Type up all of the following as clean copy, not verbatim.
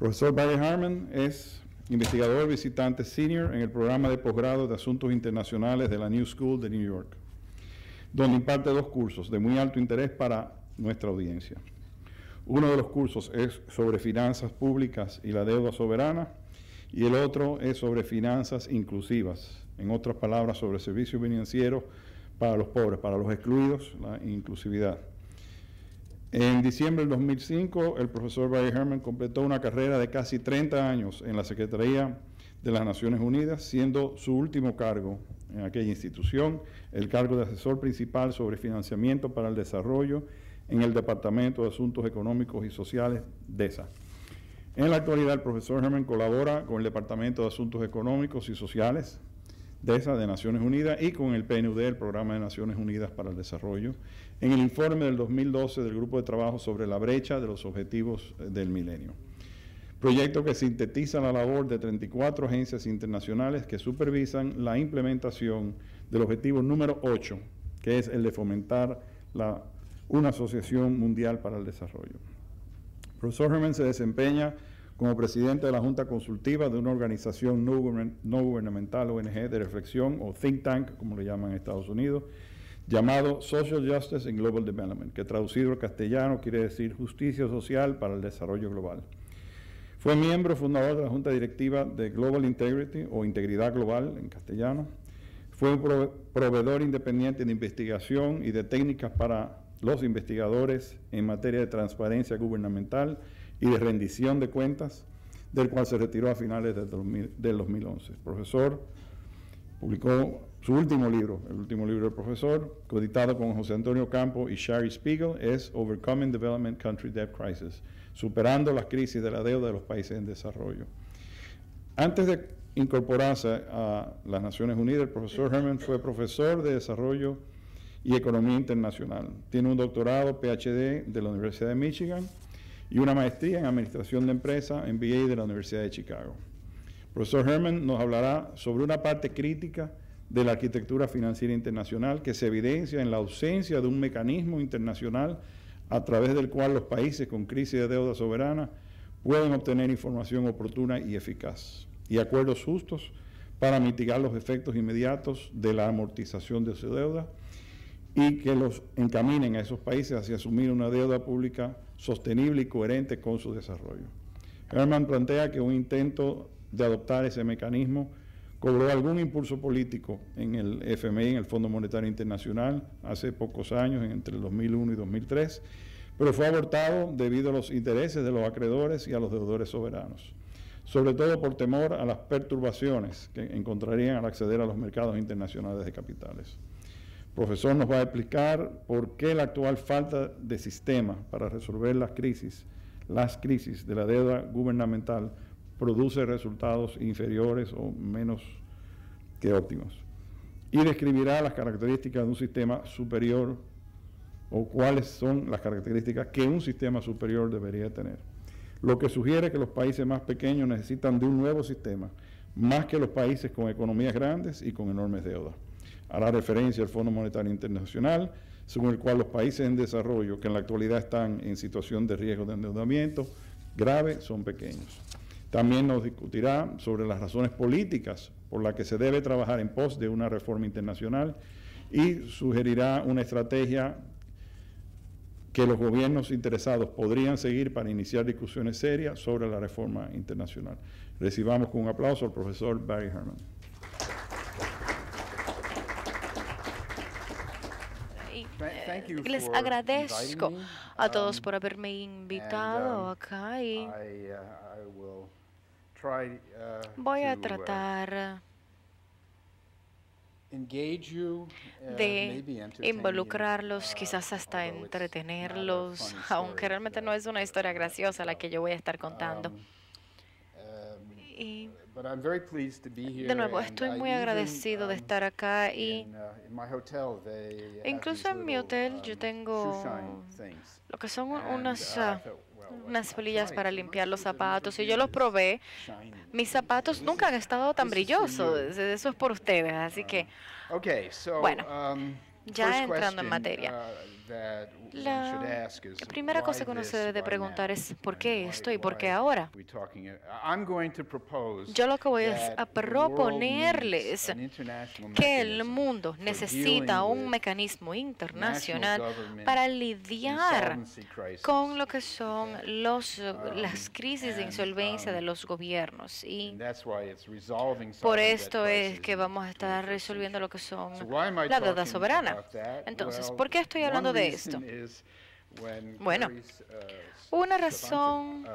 Profesor Barry Harmon es investigador visitante senior en el programa de posgrado de Asuntos Internacionales de la New School de New York, donde imparte 2 cursos de muy alto interés para nuestra audiencia. Uno de los cursos es sobre finanzas públicas y la deuda soberana, y el otro es sobre finanzas inclusivas, en otras palabras, sobre servicios financieros para los pobres, para los excluidos, la inclusividad. En diciembre del 2005, el profesor Barry Harmon completó una carrera de casi 30 años en la Secretaría de las Naciones Unidas, siendo su último cargo en aquella institución el cargo de asesor principal sobre financiamiento para el desarrollo en el Departamento de Asuntos Económicos y Sociales de ESA. En la actualidad, el profesor Harmon colabora con el Departamento de Asuntos Económicos y Sociales de ESA, de Naciones Unidas, y con el PNUD, el Programa de Naciones Unidas para el Desarrollo, en el informe del 2012 del Grupo de Trabajo sobre la brecha de los Objetivos del Milenio. Proyecto que sintetiza la labor de 34 agencias internacionales que supervisan la implementación del objetivo número 8, que es el de fomentar una asociación mundial para el desarrollo. El profesor Harmon se desempeña como presidente de la Junta Consultiva de una organización no gubernamental, ONG, de reflexión, o think tank, como le llaman en Estados Unidos, llamado Social Justice and Global Development, que traducido al castellano quiere decir Justicia Social para el Desarrollo Global. Fue miembro fundador de la Junta Directiva de Global Integrity, o Integridad Global en castellano. Fue un proveedor independiente de investigación y de técnicas para los investigadores en materia de transparencia gubernamental y de rendición de cuentas, del cual se retiró a finales del 2011. El profesor publicó su último libro, el último libro del profesor, coeditado con José Antonio Campo y Shari Spiegel, es Overcoming Development Country Debt Crisis, superando las crisis de la deuda de los países en desarrollo. Antes de incorporarse a las Naciones Unidas, el profesor Harmon fue profesor de Desarrollo y Economía Internacional. Tiene un doctorado PhD de la Universidad de Michigan y una maestría en Administración de Empresa, MBA de la Universidad de Chicago. El profesor Harmon nos hablará sobre una parte crítica de la arquitectura financiera internacional que se evidencia en la ausencia de un mecanismo internacional a través del cual los países con crisis de deuda soberana pueden obtener información oportuna y eficaz y acuerdos justos para mitigar los efectos inmediatos de la amortización de su deuda y que los encaminen a esos países hacia asumir una deuda pública sostenible y coherente con su desarrollo. Harmon plantea que un intento de adoptar ese mecanismo cobró algún impulso político en el FMI, en el Fondo Monetario Internacional, hace pocos años, entre el 2001 y 2003, pero fue abortado debido a los intereses de los acreedores y a los deudores soberanos, sobre todo por temor a las perturbaciones que encontrarían al acceder a los mercados internacionales de capitales. El profesor nos va a explicar por qué la actual falta de sistema para resolver las crisis de la deuda gubernamental produce resultados inferiores o menos que óptimos. Y describirá las características de un sistema superior o cuáles son las características que un sistema superior debería tener. Lo que sugiere que los países más pequeños necesitan de un nuevo sistema, más que los países con economías grandes y con enormes deudas. Hará referencia al Fondo Monetario Internacional, según el cual los países en desarrollo que en la actualidad están en situación de riesgo de endeudamiento grave son pequeños. También nos discutirá sobre las razones políticas por las que se debe trabajar en pos de una reforma internacional y sugerirá una estrategia que los gobiernos interesados podrían seguir para iniciar discusiones serias sobre la reforma internacional. Recibamos con un aplauso al profesor Barry Harmon. Les agradezco a todos por haberme invitado acá y voy a tratar de involucrarlos, quizás hasta entretenerlos, aunque realmente no es una historia graciosa la que yo voy a estar contando. Y de nuevo, estoy muy agradecido de estar acá y incluso en mi hotel yo tengo lo que son unas bolillas para limpiar los zapatos y yo los probé. Mis zapatos nunca han estado tan brillosos, eso es por ustedes, así que, bueno, ya entrando en materia. La primera cosa que uno se debe de preguntar es ¿por qué esto y por qué ahora? Yo lo que voy a proponerles que el mundo necesita un mecanismo internacional para lidiar con lo que son las crisis de insolvencia de los gobiernos. Y por esto es que vamos a estar resolviendo lo que son la deuda soberana. Entonces, ¿por qué estoy hablando de esto? Bueno, una razón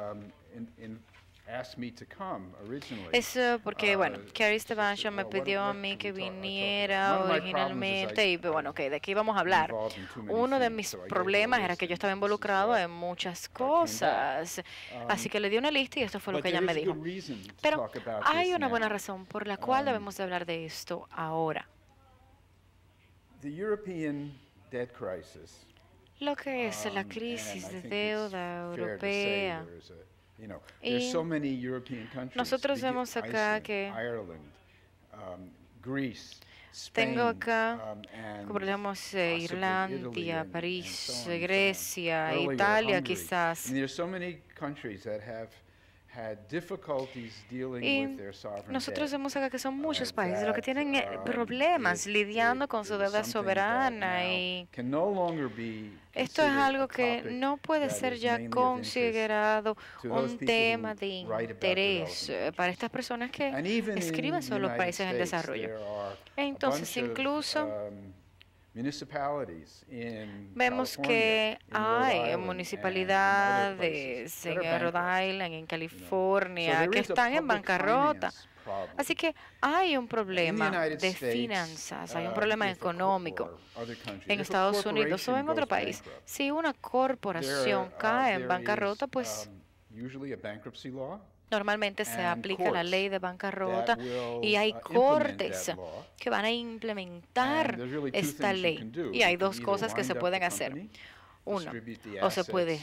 es porque, bueno, Carrie Stevanshaw me pidió a mí que viniera originalmente y, bueno, de aquí vamos a hablar. Uno de mis problemas era que yo estaba involucrado en muchas cosas, así que le di una lista y esto fue lo que ella me dijo. Pero hay una buena razón por la cual debemos de hablar de esto ahora. Lo que es la crisis de deuda europea. Y nosotros vemos acá que tengo acá, como digamos, Irlanda, París, Grecia, Italia quizás. Y nosotros vemos acá que son muchos países los que tienen problemas lidiando con su deuda soberana y esto es algo que no puede ser ya considerado un tema de interés para estas personas que escriben sobre los países en desarrollo. Entonces, incluso vemos que hay municipalidades en Rhode Island, en California, que están en bancarrota. Así que hay un problema de finanzas, hay un problema económico en Estados Unidos o en otro país. Si una corporación cae en bancarrota, pues normalmente se aplica la ley de bancarrota y hay cortes que van a implementar esta ley. Y hay dos cosas que se pueden hacer. Uno, o se puede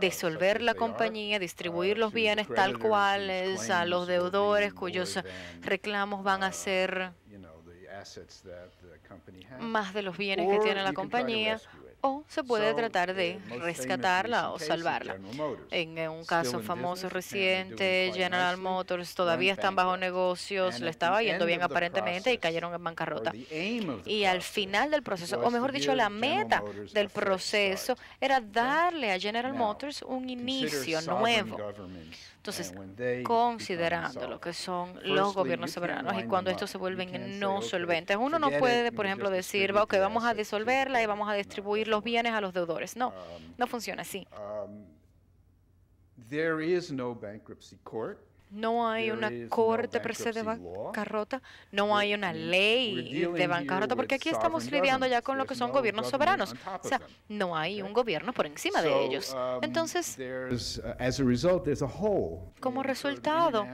disolver la compañía, distribuir los bienes tal cuales a los deudores cuyos reclamos van a ser más de los bienes que tiene la compañía, o se puede tratar de rescatarla o salvarla. En un caso famoso reciente, General Motors todavía están bajo negocios, le estaba yendo bien aparentemente y cayeron en bancarrota. Y al final del proceso, o mejor dicho, la meta del proceso era darle a General Motors un inicio nuevo. Entonces, considerando lo que son los gobiernos soberanos y cuando estos se vuelven no solventes, uno no puede, por ejemplo, decir, ok, vamos a disolverla y vamos a distribuir los bienes a los deudores. No, no funciona así. No hay una corte per se de bancarrota, no hay una ley de bancarrota, porque aquí estamos lidiando ya con lo que son gobiernos soberanos. O sea, no hay un gobierno por encima de ellos. Entonces, como resultado,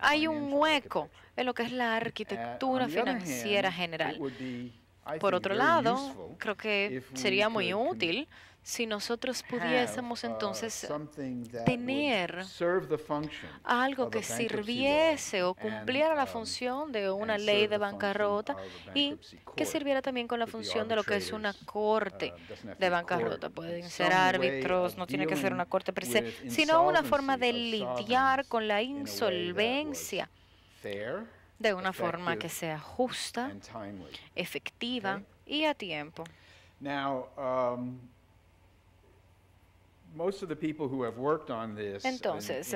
hay un hueco en lo que es la arquitectura financiera general. Por otro lado, creo que sería muy útil si nosotros pudiésemos entonces tener algo que sirviese o cumpliera la función de una ley de bancarrota y que sirviera también con la función de lo que es una corte de bancarrota. Pueden ser árbitros, no tiene que ser una corte per se, sino una forma de lidiar con la insolvencia de una forma que sea justa, efectiva y a tiempo. Entonces,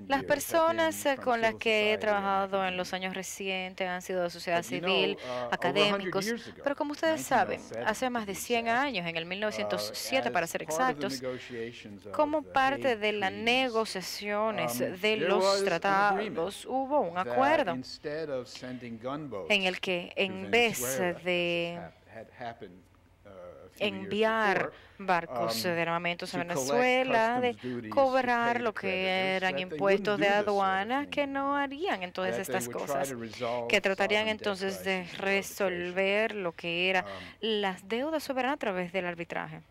las personas con las que he trabajado en los años recientes han sido de sociedad civil, académicos, pero como ustedes saben, hace más de 100 años, en el 1907 para ser exactos, como parte de las negociaciones de los tratados, hubo un acuerdo en el que en vez de enviar barcos de armamentos a Venezuela, de cobrar lo que eran impuestos de aduana, que no harían entonces estas cosas, que tratarían entonces de resolver lo que era las deudas soberanas a través del arbitraje.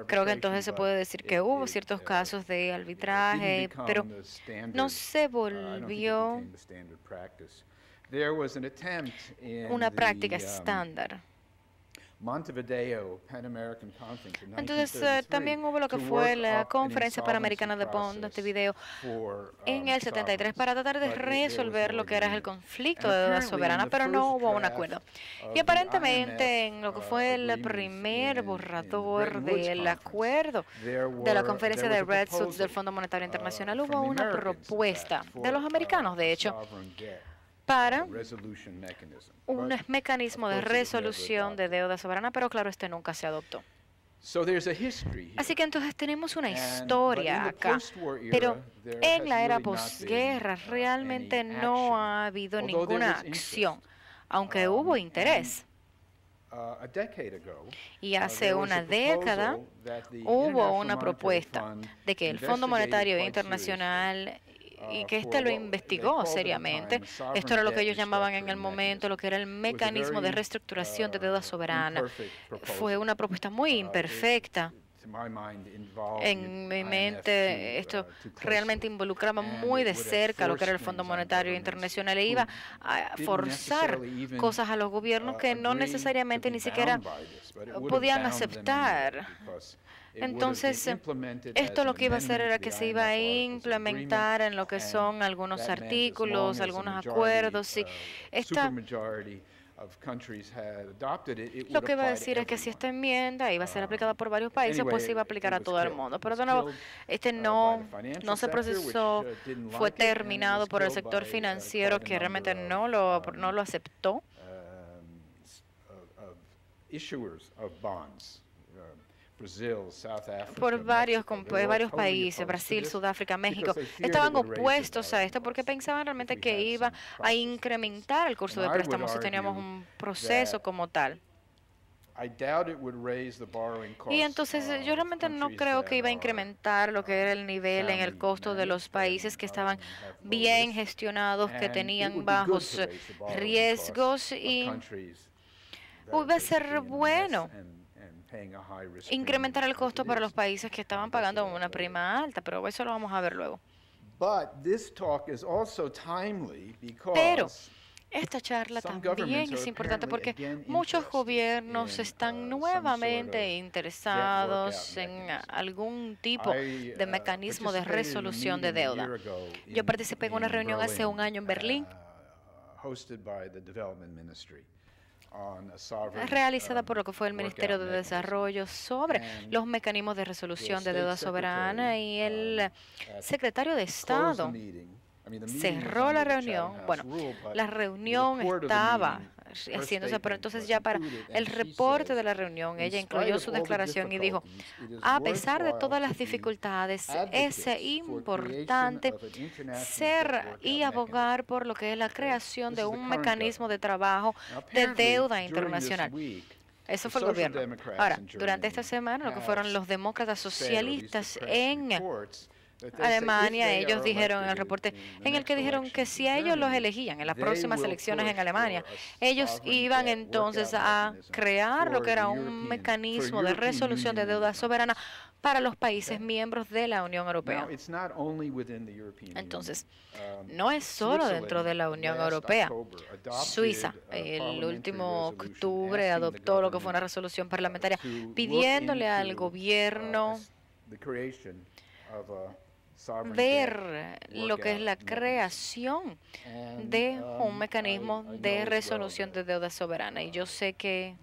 Creo que entonces se puede decir que hubo ciertos casos de arbitraje, pero no se volvió una práctica estándar Entonces, también hubo lo que fue la Conferencia Panamericana de Montevideo en el 73 para tratar de resolver lo que era el conflicto de deuda soberana, pero no hubo un acuerdo. Y aparentemente en lo que fue el primer borrador del acuerdo de la conferencia de Bretton Woods del Fondo Monetario Internacional hubo una propuesta de los americanos, de hecho, para un mecanismo de resolución de deuda soberana, pero claro, este nunca se adoptó. Así que entonces tenemos una historia acá, pero en la era posguerra realmente no ha habido ninguna acción, aunque hubo interés. Y hace una década hubo una propuesta de que el Fondo Monetario Internacional y que este lo investigó seriamente. Esto era lo que ellos llamaban en el momento lo que era el mecanismo de reestructuración de deuda soberana. Fue una propuesta muy imperfecta. En mi mente, esto realmente involucraba muy de cerca lo que era el Fondo Monetario Internacional e iba a forzar cosas a los gobiernos que no necesariamente ni siquiera podían aceptar. Entonces, esto lo que iba a hacer era que se iba a implementar en lo que son algunos artículos, algunos acuerdos, y lo que iba a decir es que si esta enmienda iba a ser aplicada por varios países, pues se iba a aplicar a todo el mundo. Pero de nuevo, no se procesó, fue terminado por el sector financiero que realmente no lo aceptó. Por varios países, Brasil, Sudáfrica, México, estaban opuestos a esto porque pensaban realmente que iba a incrementar el curso de préstamos si teníamos un proceso como tal. Y entonces yo realmente no creo que iba a incrementar lo que era el nivel en el costo de los países que estaban bien gestionados, que tenían bajos riesgos, y iba a ser bueno incrementar el costo para los países que estaban pagando una prima alta, pero eso lo vamos a ver luego. Pero esta charla también es importante porque muchos gobiernos están nuevamente interesados en algún tipo de mecanismo de resolución de deuda. Yo participé en una reunión hace un año en Berlín, realizada por lo que fue el Ministerio de Desarrollo sobre los mecanismos de resolución de deuda soberana, y el secretario de Estado cerró la reunión. Bueno, la reunión estaba haciéndose, pero entonces ya para el reporte de la reunión, ella incluyó su declaración y dijo, a pesar de todas las dificultades, es importante ser y abogar por lo que es la creación de un mecanismo de trabajo de deuda internacional. Eso fue el gobierno. Ahora, durante esta semana, lo que fueron los demócratas socialistas en Alemania, ellos dijeron en el reporte en el que dijeron que si a ellos los elegían en las próximas elecciones en Alemania, ellos iban entonces a crear lo que era un mecanismo de resolución de deuda soberana para los países miembros de la Unión Europea. Entonces, no es solo dentro de la Unión Europea. Suiza, el último octubre, adoptó lo que fue una resolución parlamentaria pidiéndole al gobierno ver lo que es la creación de un mecanismo de resolución de deuda soberana. Y yo sé que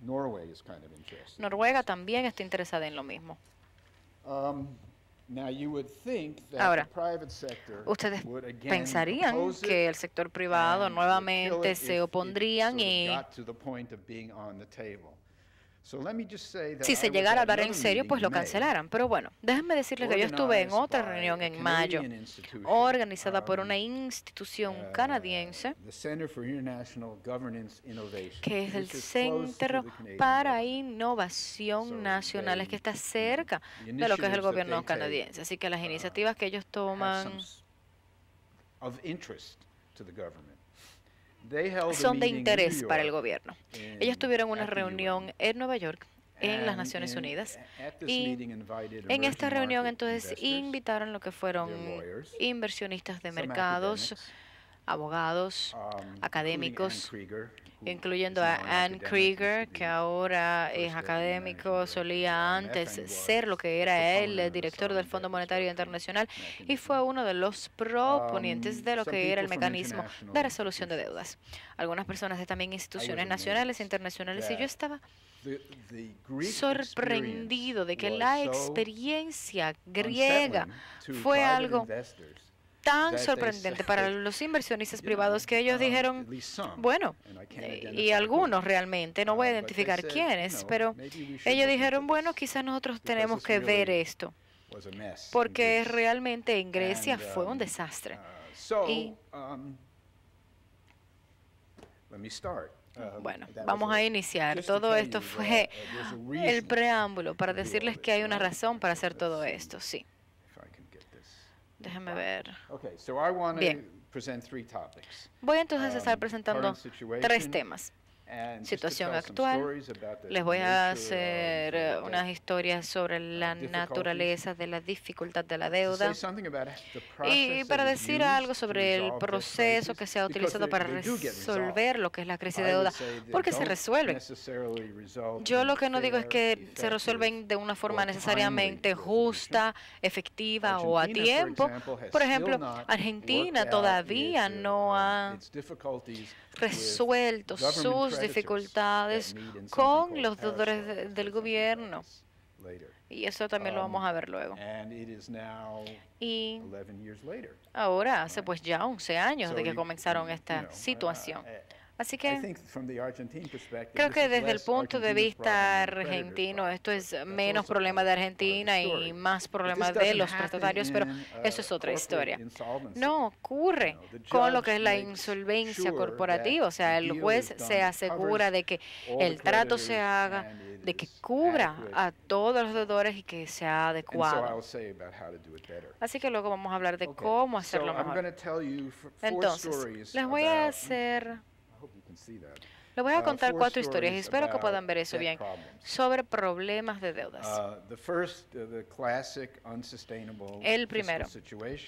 Noruega también está interesada en lo mismo. Ahora, ustedes pensarían que el sector privado nuevamente se opondrían y si se llegara a hablar en serio, pues lo cancelaran. Pero bueno, déjenme decirles que yo estuve en otra reunión en mayo, organizada por una institución canadiense, que es el Centro para Innovación Nacional, que está cerca de lo que es el gobierno canadiense. Así que las iniciativas que ellos toman son de interés para el gobierno. Ellos tuvieron una reunión en Nueva York, en las Naciones Unidas, y en esta reunión entonces invitaron lo que fueron inversionistas de mercados, abogados, académicos, incluyendo a Anne Krieger, que ahora es académico, solía antes ser lo que era el director del Fondo Monetario Internacional y fue uno de los proponientes de lo que era el mecanismo de resolución de deudas. Algunas personas de también instituciones nacionales e internacionales, y yo estaba sorprendido de que la experiencia griega fue algo tan sorprendente para los inversionistas privados que ellos dijeron, bueno, y algunos realmente, no voy a identificar quiénes, pero ellos dijeron, bueno, quizás nosotros tenemos que ver esto, porque realmente en Grecia fue un desastre. Y bueno, vamos a iniciar. Todo esto fue el preámbulo para decirles que hay una razón para hacer todo esto, sí. Déjame ver. Bien. Voy entonces a estar presentando 3 temas. Situación actual. Les voy a hacer unas historias sobre la naturaleza de la dificultad de la deuda. Y para decir algo sobre el proceso que se ha utilizado para resolver lo que es la crisis de deuda, porque se resuelven. Yo lo que no digo es que se resuelven de una forma necesariamente justa, efectiva o a tiempo. Por ejemplo, Argentina todavía no ha resuelto sus dificultades con los deudores del gobierno. Y eso también lo vamos a ver luego. Y ahora hace pues ya 11 años de que comenzaron esta situación. Así que creo que desde el punto de vista argentino, esto es menos problema de Argentina y más problema de los prestatarios, pero eso es otra historia. No ocurre con lo que es la insolvencia corporativa, o sea, el juez se asegura de que el trato se haga, de que cubra a todos los deudores y que sea adecuado. Así que luego vamos a hablar de cómo hacerlo mejor. Entonces, les voy a contar 4 historias y espero que puedan ver eso bien sobre problemas de deudas. El primero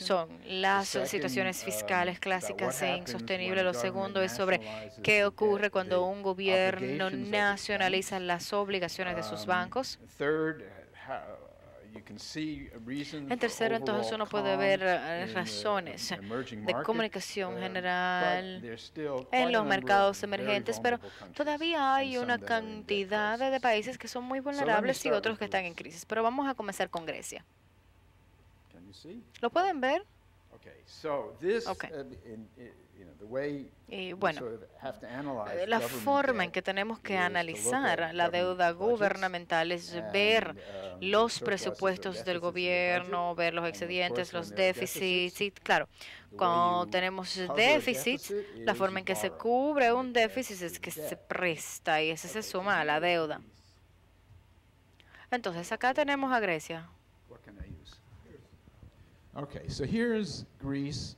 son las situaciones fiscales clásicas e insostenibles. Lo segundo es sobre qué ocurre cuando un gobierno nacionaliza las obligaciones de sus bancos. En tercero, entonces, uno puede ver razones de comunicación general en los mercados emergentes, pero todavía hay una cantidad de países que son muy vulnerables y otros que están en crisis. Pero vamos a comenzar con Grecia. ¿Lo pueden ver? Okay. Y bueno, la forma en que tenemos que analizar la deuda gubernamental es ver los presupuestos del gobierno, ver los excedentes, los déficits. Y claro, cuando tenemos déficits, la forma en que se cubre un déficit es que se presta y ese se suma a la deuda. Entonces, acá tenemos a Grecia. Okay, so here's Greece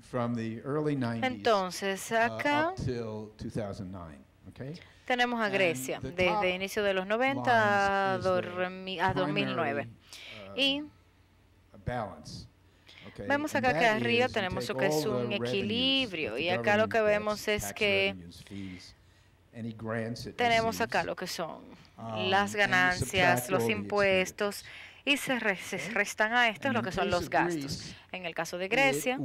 from the early 90s Entonces, acá up till 2009, okay? Tenemos a Grecia desde inicio de los 90 a 2009. Y vemos acá que arriba tenemos lo que es un equilibrio y acá lo que vemos es que tenemos acá lo que son las ganancias, los impuestos, y se restan a esto lo que son los gastos. En el caso de Grecia,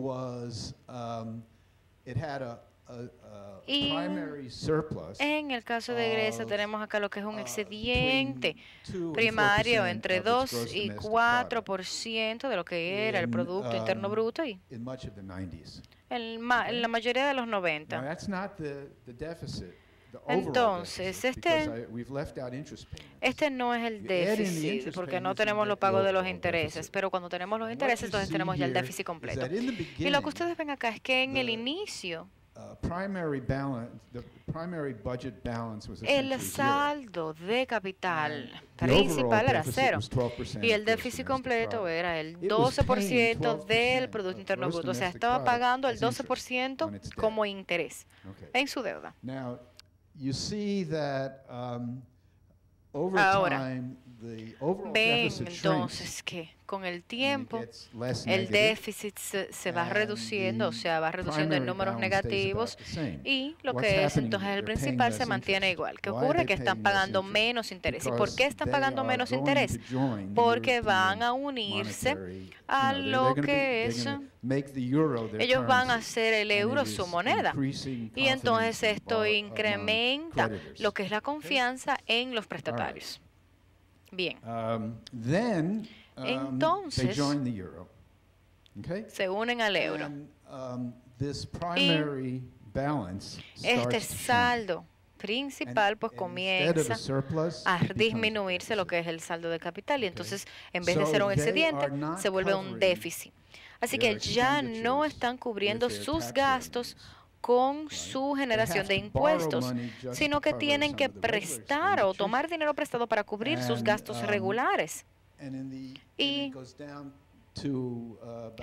y en el caso de Grecia tenemos acá lo que es un excedente primario entre 2 y 4% de lo que era el Producto Interno Bruto y en la mayoría de los 90. Entonces, este no es el déficit, porque no tenemos los pagos de los intereses, pero cuando tenemos los intereses, entonces tenemos ya el déficit completo. Y lo que ustedes ven acá es que en el inicio, el saldo de capital principal era 0 y el déficit completo era el 12% del Producto Interno Bruto, o sea, estaba pagando el 12% como interés en su deuda. Ahora, ven entonces que con el tiempo el déficit se va reduciendo, o sea, va reduciendo en números negativos y lo que es entonces el principal se mantiene igual. ¿Qué ocurre? Que están pagando menos interés. ¿Y por qué están pagando menos interés? Porque van a unirse a lo que es, ellos van a hacer el euro su moneda. Y entonces esto incrementa lo que es la confianza en los prestatarios. Bien. Entonces, se unen al euro. Y este saldo principal pues comienza a disminuirse lo que es el saldo de capital y entonces en vez de ser un excedente se vuelve un déficit. Así que ya no están cubriendo sus gastos con su generación de impuestos, sino que tienen que prestar o tomar dinero prestado para cubrir sus gastos regulares. Y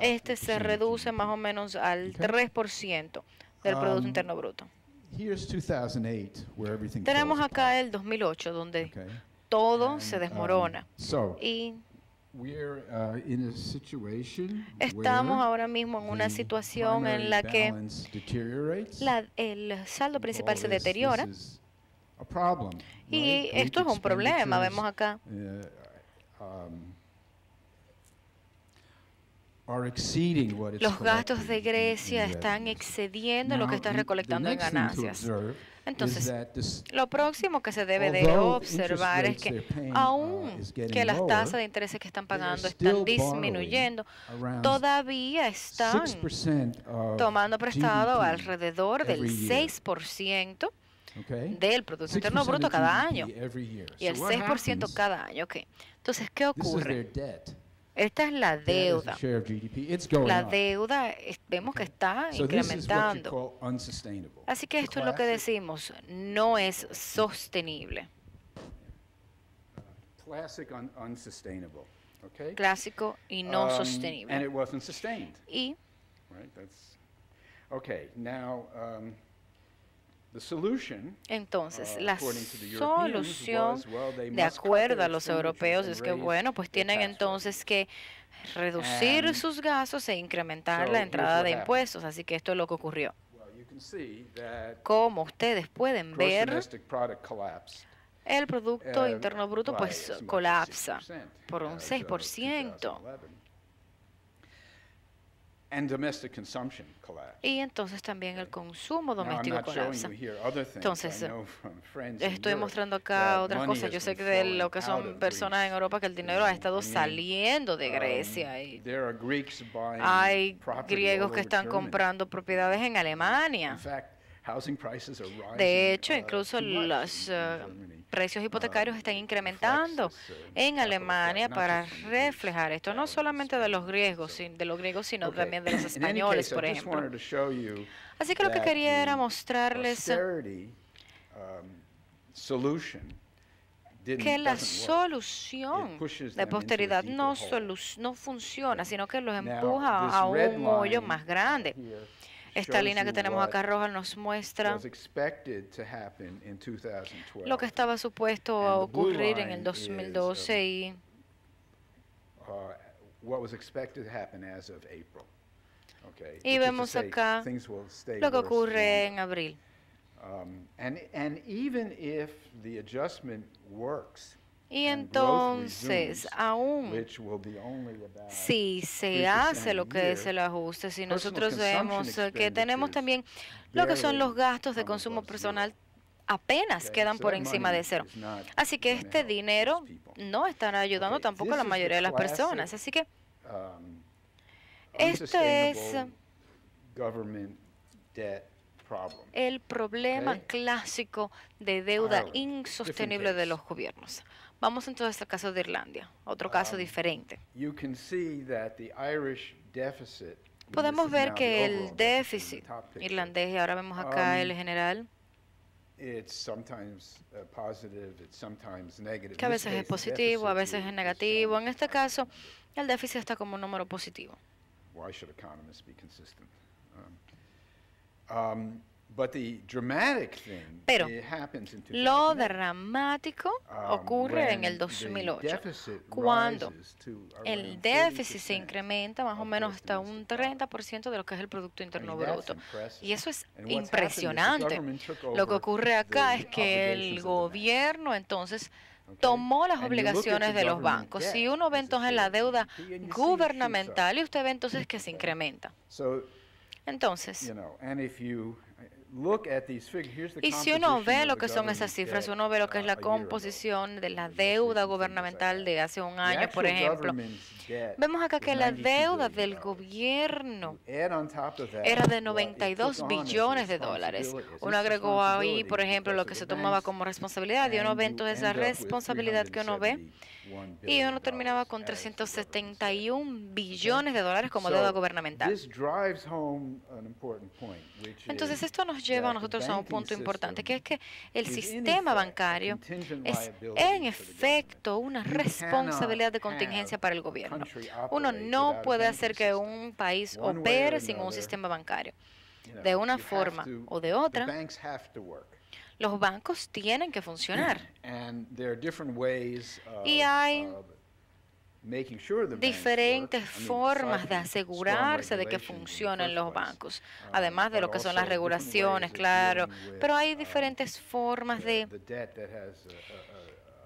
este se reduce más o menos al 3% del Producto Interno Bruto. Tenemos acá el 2008, donde todo se desmorona. Y estamos ahora mismo en una situación en la que el saldo principal se deteriora. Y esto es un problema. Vemos acá. Los gastos de Grecia están excediendo lo que está recolectando en ganancias. Entonces, lo próximo que se debe de observar es que aun que las tasas de intereses que están pagando están disminuyendo, todavía están tomando prestado alrededor del 6% del Producto Interno Bruto cada año. Y el 6% cada año. Okay. Entonces, ¿qué ocurre? Esta es la deuda. La deuda vemos que está incrementando. Así que esto es lo que decimos, no es sostenible. Clásico y no sostenible. Y entonces, la solución, de acuerdo a los europeos, es que, bueno, pues tienen entonces que reducir sus gastos e incrementar la entrada de impuestos. Así que esto es lo que ocurrió. Como ustedes pueden ver, el Producto Interno Bruto pues colapsa por un 6%. Y entonces también el consumo doméstico colapsa. Entonces, estoy mostrando acá otras cosas. Yo sé que de lo que son personas en Europa que el dinero ha estado saliendo de Grecia. Y hay griegos que están comprando propiedades en Alemania. De hecho, incluso los precios hipotecarios están incrementando en Alemania para reflejar esto, no solamente de los griegos, sino también de los españoles, por ejemplo. Así que lo que quería era mostrarles que la solución de posteridad no funciona, sino que los empuja a un hoyo más grande. Esta línea que tenemos acá roja nos muestra lo que estaba supuesto a ocurrir en el 2012 y vemos acá lo que ocurre en abril. Y entonces, aún si se hace lo que es el ajuste, si nosotros vemos que tenemos también lo que son los gastos de consumo personal, apenas quedan por encima de cero. Así que este dinero no estará ayudando tampoco a la mayoría de las personas. Así que este es el problema clásico de deuda insostenible de los gobiernos. Vamos entonces al caso de Irlanda, otro caso diferente. Podemos ver que el déficit irlandés, y ahora vemos acá el general, que a veces es positivo, a veces es negativo. En este caso, el déficit está como un número positivo. Pero lo dramático ocurre en el 2008, cuando el déficit se incrementa más o menos hasta un 30% de lo que es el Producto Interno Bruto. Y eso es impresionante. Lo que ocurre acá es que el gobierno entonces tomó las obligaciones de los bancos. Si uno ve entonces la deuda gubernamental, y usted ve entonces que se incrementa. Entonces, y si uno ve lo que son esas cifras, uno ve lo que es la composición de la deuda gubernamental de hace un año, por ejemplo, vemos acá que la deuda del gobierno era de 92 billones de dólares. Uno agregó ahí, por ejemplo, lo que se tomaba como responsabilidad, y uno ve entonces esa responsabilidad que uno ve, y uno terminaba con 371 billones de dólares como deuda gubernamental. Entonces, esto nos lleva a nosotros a un punto importante, que es que el sistema bancario es, en efecto, una responsabilidad de contingencia para el gobierno. Uno no puede hacer que un país opere sin un sistema bancario. De una forma o de otra, los bancos tienen que funcionar. Y hay diferentes formas de asegurarse de que funcionen los bancos, además de lo que son las regulaciones, claro, pero hay diferentes formas de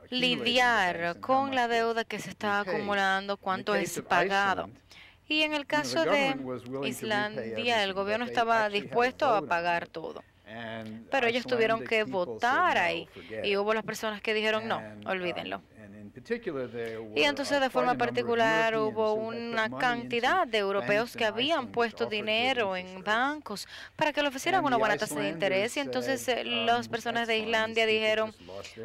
lidiar con la deuda que se está acumulando, cuánto es pagado. Y en el caso de Islandia, el gobierno estaba dispuesto a pagar todo. Pero ellos tuvieron que votar ahí, y hubo las personas que dijeron no, olvídenlo. Y entonces de forma particular hubo una cantidad de europeos que habían puesto dinero en bancos para que le ofrecieran una buena tasa de interés, y entonces las personas de Islandia dijeron,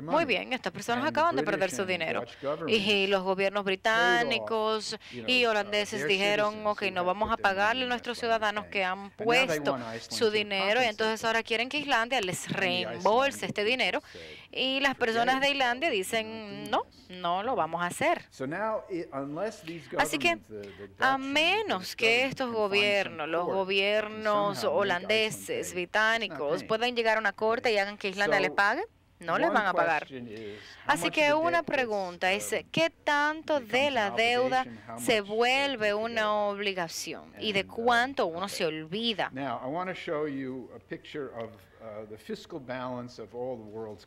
muy bien, estas personas acaban de perder su dinero. Y los gobiernos británicos y holandeses dijeron, ok, no vamos a pagarle a nuestros ciudadanos que han puesto su dinero, y entonces ahora quieren que Islandia les reembolse este dinero, y las personas de Islandia dicen, no lo vamos a hacer. Así que, a menos que estos gobiernos, los gobiernos holandeses, británicos, puedan llegar a una corte y hagan que Islandia les pague, no les van a pagar. Así que una pregunta es, ¿qué tanto de la deuda se vuelve una obligación y de cuánto uno se olvida?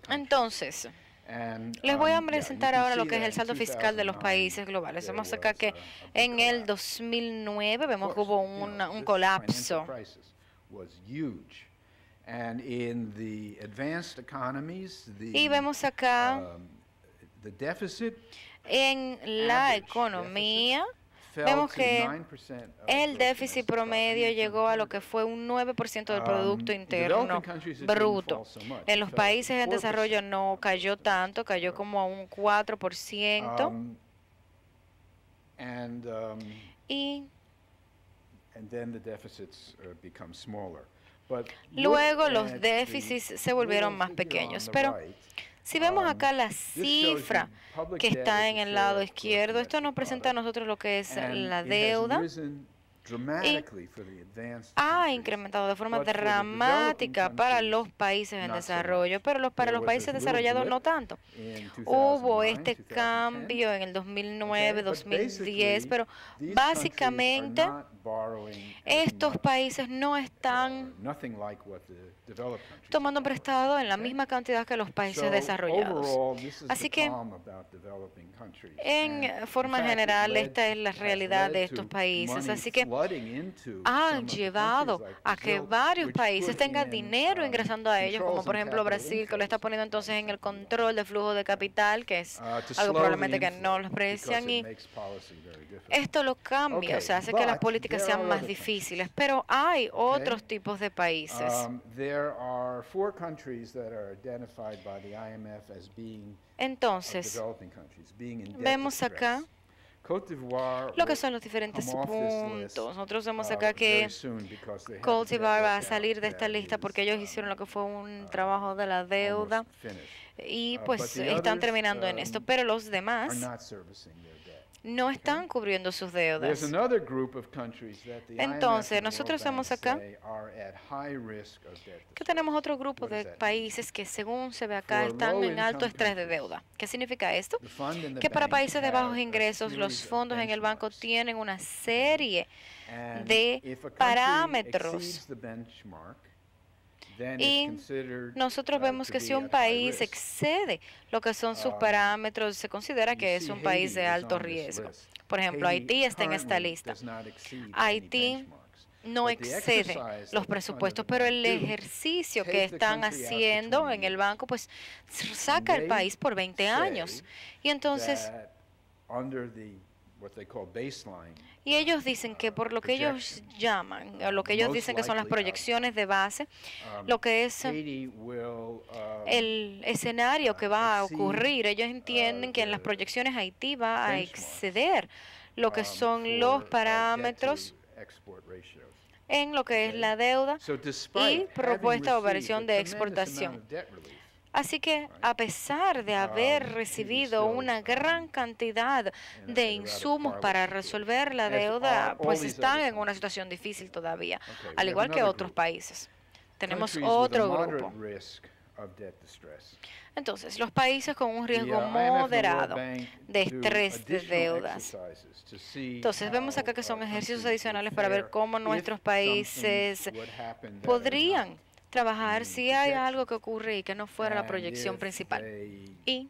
Entonces, les voy a presentar ahora lo que es el saldo fiscal de los países globales. Vemos acá que en el 2009 vemos que hubo un colapso. Y vemos acá en la economía, vemos que el déficit promedio llegó a lo que fue un 9% del Producto Interno Bruto. En los países en desarrollo no cayó tanto, cayó como a un 4%. Y luego los déficits se volvieron más pequeños. Pero si vemos acá la cifra que está en el lado izquierdo, esto nos presenta a nosotros lo que es la deuda, y ha incrementado de forma dramática para los países en desarrollo, pero para los países desarrollados no tanto. Hubo este cambio en el 2009, 2010, pero básicamente estos países no están tomando prestado en la misma cantidad que los países desarrollados. Así que, en forma general, esta es la realidad de estos países. Así que ha llevado a que varios países tengan dinero ingresando a ellos, como por ejemplo Brasil, que lo está poniendo entonces en el control de flujo de capital, que es algo probablemente que no lo aprecian, y esto lo cambia, o sea, hace que las políticas sean más difíciles, pero hay otros tipos de países. Entonces, vemos acá lo que son los diferentes puntos. Nosotros vemos acá que Cote d'Ivoire va a salir de esta lista porque ellos hicieron lo que fue un trabajo de la deuda y pues están terminando en esto, pero los demás no están cubriendo sus deudas. Entonces, nosotros vemos acá que tenemos otro grupo de países que, según se ve acá, están en alto estrés de deuda. ¿Qué significa esto? Que para países de bajos ingresos, los fondos en el banco tienen una serie de parámetros. Y nosotros vemos que si un país excede lo que son sus parámetros, se considera que es un país de alto riesgo. Por ejemplo, Haití está en esta lista. Haití no excede los presupuestos, pero el ejercicio que están haciendo en el banco, pues saca el país por 20 años. Y entonces, y ellos dicen que por lo que ellos llaman, o lo que ellos dicen que son las proyecciones de base, lo que es el escenario que va a ocurrir, ellos entienden que en las proyecciones Haití va a exceder lo que son los parámetros en lo que es la deuda y propuesta o versión de exportación. Así que, a pesar de haber recibido una gran cantidad de insumos para resolver la deuda, pues están en una situación difícil todavía, al igual que otros países. Tenemos otro grupo. Entonces, los países con un riesgo moderado de estrés de deudas. Entonces, vemos acá que son ejercicios adicionales para ver cómo nuestros países podrían trabajar si hay algo que ocurre y que no fuera la proyección principal. Y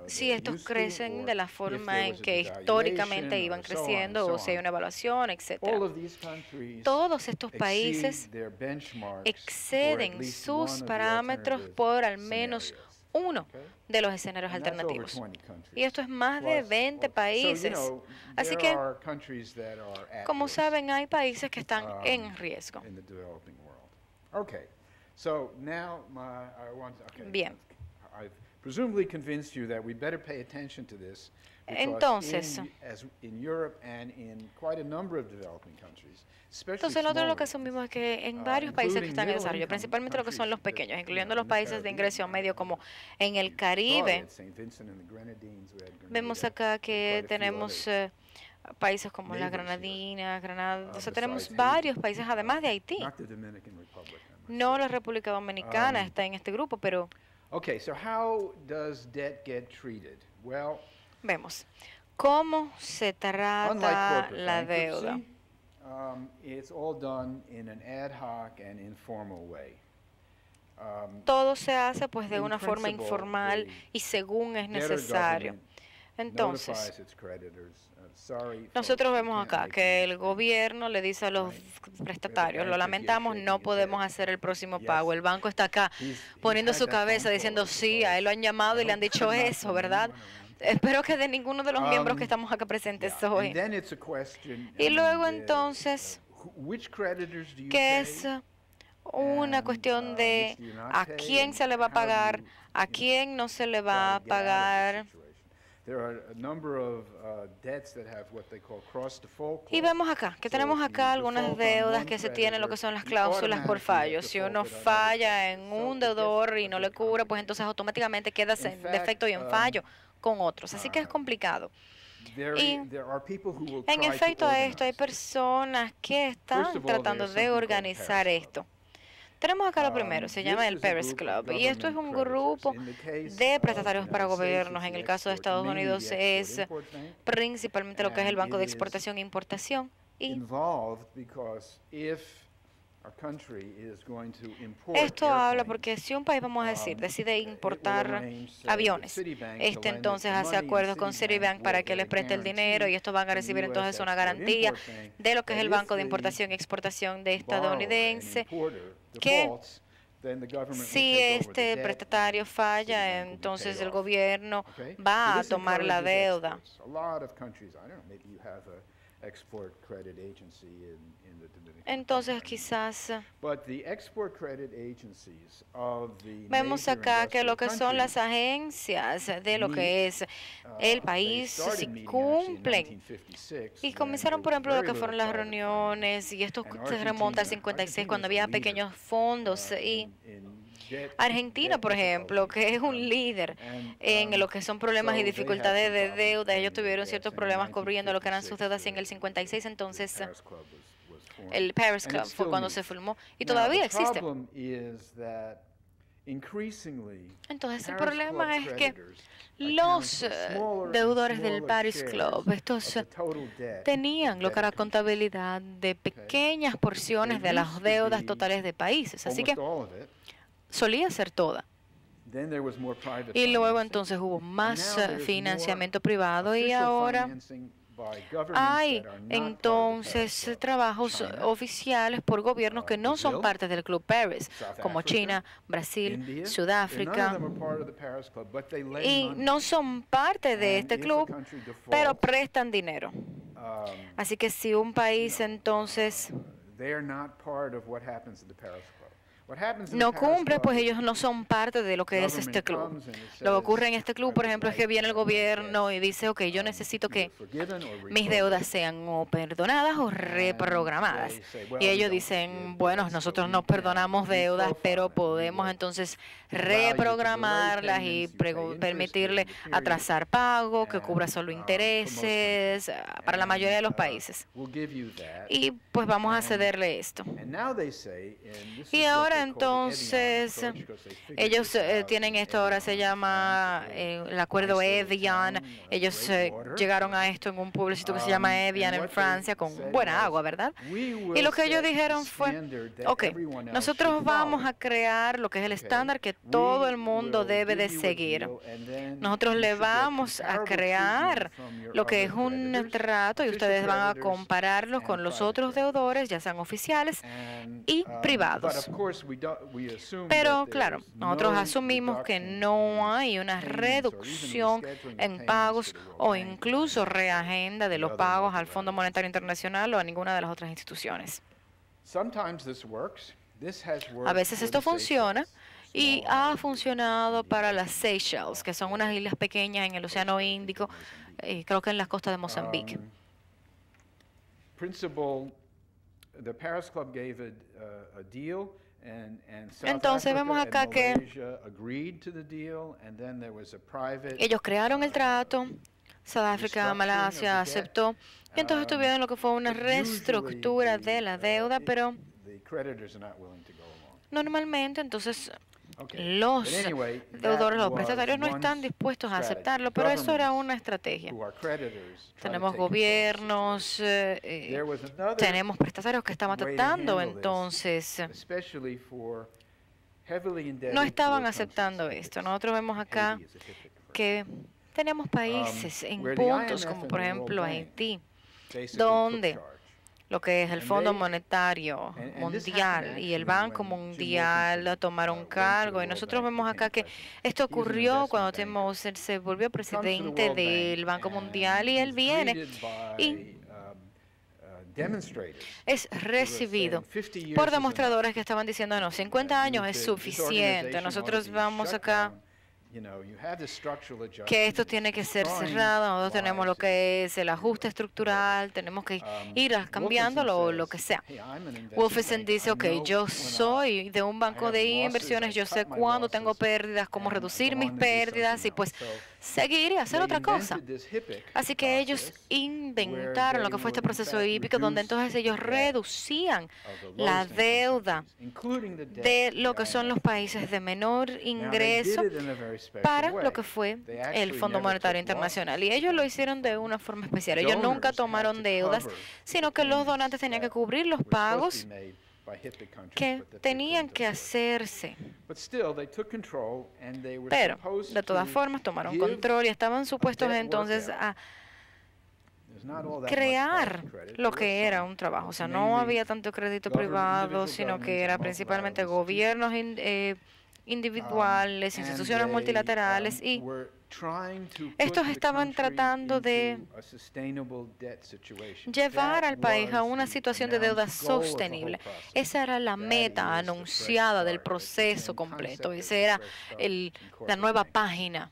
si estos crecen de la forma en que históricamente iban creciendo, o si hay una evaluación, etc. Todos estos países exceden sus parámetros por al menos uno de los escenarios alternativos. Y esto es más de 20 países. Así que, como saben, hay países que están en riesgo. Bien. Entonces, nosotros lo que asumimos es que en varios países que están en desarrollo, principalmente lo que son los pequeños, incluyendo los países de ingreso medio como en el Caribe, vemos acá que tenemos países como las Granadinas, Granada, o sea, tenemos varios países además de Haití. No la República Dominicana está en este grupo, pero vemos cómo se trata la deuda. Todo se hace pues de una forma informal y según es necesario. Entonces, nosotros vemos acá que el gobierno le dice a los prestatarios, lo lamentamos, no podemos hacer el próximo pago. El banco está acá poniendo su cabeza diciendo, sí, a él lo han llamado y le han dicho eso, ¿verdad? Espero que de ninguno de los miembros que estamos acá presentes hoy. Y luego entonces, que es una cuestión de a quién se le va a pagar, a quién no se le va a pagar. Y vemos acá, que tenemos acá algunas deudas que se tienen, lo que son las cláusulas por fallo. Si uno falla en un deudor y no le cubre, pues entonces automáticamente queda en defecto y en fallo con otros. Así que es complicado. Y en efecto a esto hay personas que están tratando de organizar esto. Tenemos acá lo primero, se llama el Paris Club, y esto es un grupo de prestatarios para gobiernos. En el caso de Estados Unidos es principalmente lo que es el Banco de Exportación e Importación. Y esto habla porque si un país, vamos a decir, decide importar aviones, entonces hace acuerdos con Citibank para que les preste el dinero y estos van a recibir entonces una garantía de lo que es el Banco de Importación y Exportación de estadounidense, que si este prestatario falla, entonces el gobierno va a tomar la deuda. Entonces quizás vemos acá que lo que son las agencias de lo que es el país si cumplen. Y comenzaron, por ejemplo, lo que fueron las reuniones, y esto se remonta al 56 cuando había pequeños fondos. Y Argentina, por ejemplo, que es un líder en lo que son problemas y dificultades de deuda, ellos tuvieron ciertos problemas cubriendo lo que eran sus deudas en el 56, entonces el Paris Club fue cuando se formó y todavía existe. Entonces el problema es que los deudores del Paris Club, estos tenían lo que era contabilidad de pequeñas porciones de las deudas totales de países, así que solía ser toda. Y luego entonces hubo más financiamiento privado y ahora hay entonces trabajos oficiales por gobiernos que no son parte del Club Paris, como China, Brasil, Sudáfrica, y no son parte de este club, pero prestan dinero. Así que si un país entonces no cumple, pues ellos no son parte de lo que es este club. Lo que ocurre en este club, por ejemplo, es que viene el gobierno y dice, ok, yo necesito que mis deudas sean o perdonadas o reprogramadas. Y ellos dicen, bueno, nosotros no perdonamos deudas, pero podemos entonces reprogramarlas y permitirle atrasar pago, que cubra solo intereses, para la mayoría de los países. Y pues vamos a cederle esto. Y ahora entonces, ellos tienen esto, ahora se llama el acuerdo Evian. Ellos llegaron a esto en un pueblecito que se llama Evian en Francia, con buena agua, ¿verdad? Y lo que ellos dijeron fue, ok, nosotros vamos a crear lo que es el estándar que todo el mundo debe de seguir. Nosotros le vamos a crear lo que es un trato y ustedes van a compararlo con los otros deudores, ya sean oficiales y privados. Pero claro, nosotros asumimos que no hay una reducción en pagos o incluso reagenda de los pagos al Fondo Monetario Internacional o a ninguna de las otras instituciones. A veces esto funciona y ha funcionado para las Seychelles, que son unas islas pequeñas en el Océano Índico, creo que en las costas de Mozambique. Entonces vemos acá que ellos crearon el trato, Sudáfrica, Malasia aceptó, y entonces tuvieron lo que fue una reestructura de la deuda, pero normalmente entonces los deudores, los prestatarios no están dispuestos a aceptarlo, pero eso era una estrategia. Tenemos gobiernos, tenemos prestatarios que estaban tratando, entonces no estaban aceptando esto. Nosotros vemos acá que tenemos países en puntos como por ejemplo Haití, donde lo que es el Fondo Monetario Mundial y el Banco Mundial tomaron cargo. Y nosotros vemos acá que esto ocurrió cuando Tim Moser se volvió presidente del Banco Mundial y él viene y es recibido por demostradores que estaban diciendo, no, 50 años es suficiente. Nosotros vamos acá que esto tiene que ser cerrado, nosotros tenemos lo que es el ajuste estructural, tenemos que ir cambiándolo o lo que sea. Wolfenson dice, ok, yo soy de un banco de inversiones, yo sé cuándo tengo pérdidas, cómo reducir mis pérdidas y pues seguir y hacer otra cosa. Así que ellos inventaron lo que fue este proceso hípico, donde entonces ellos reducían la deuda de lo que son los países de menor ingreso para lo que fue el Fondo Monetario Internacional. Y ellos lo hicieron de una forma especial. Ellos nunca tomaron deudas, sino que los donantes tenían que cubrir los pagos que tenían que hacerse. Pero, de todas formas, tomaron control y estaban supuestos entonces a crear lo que era un trabajo. O sea, no había tanto crédito privado, sino que era principalmente gobiernos individuales, instituciones multilaterales y estos estaban tratando de llevar al país a una situación de deuda sostenible. Esa era la meta anunciada del proceso completo. Esa era la nueva página,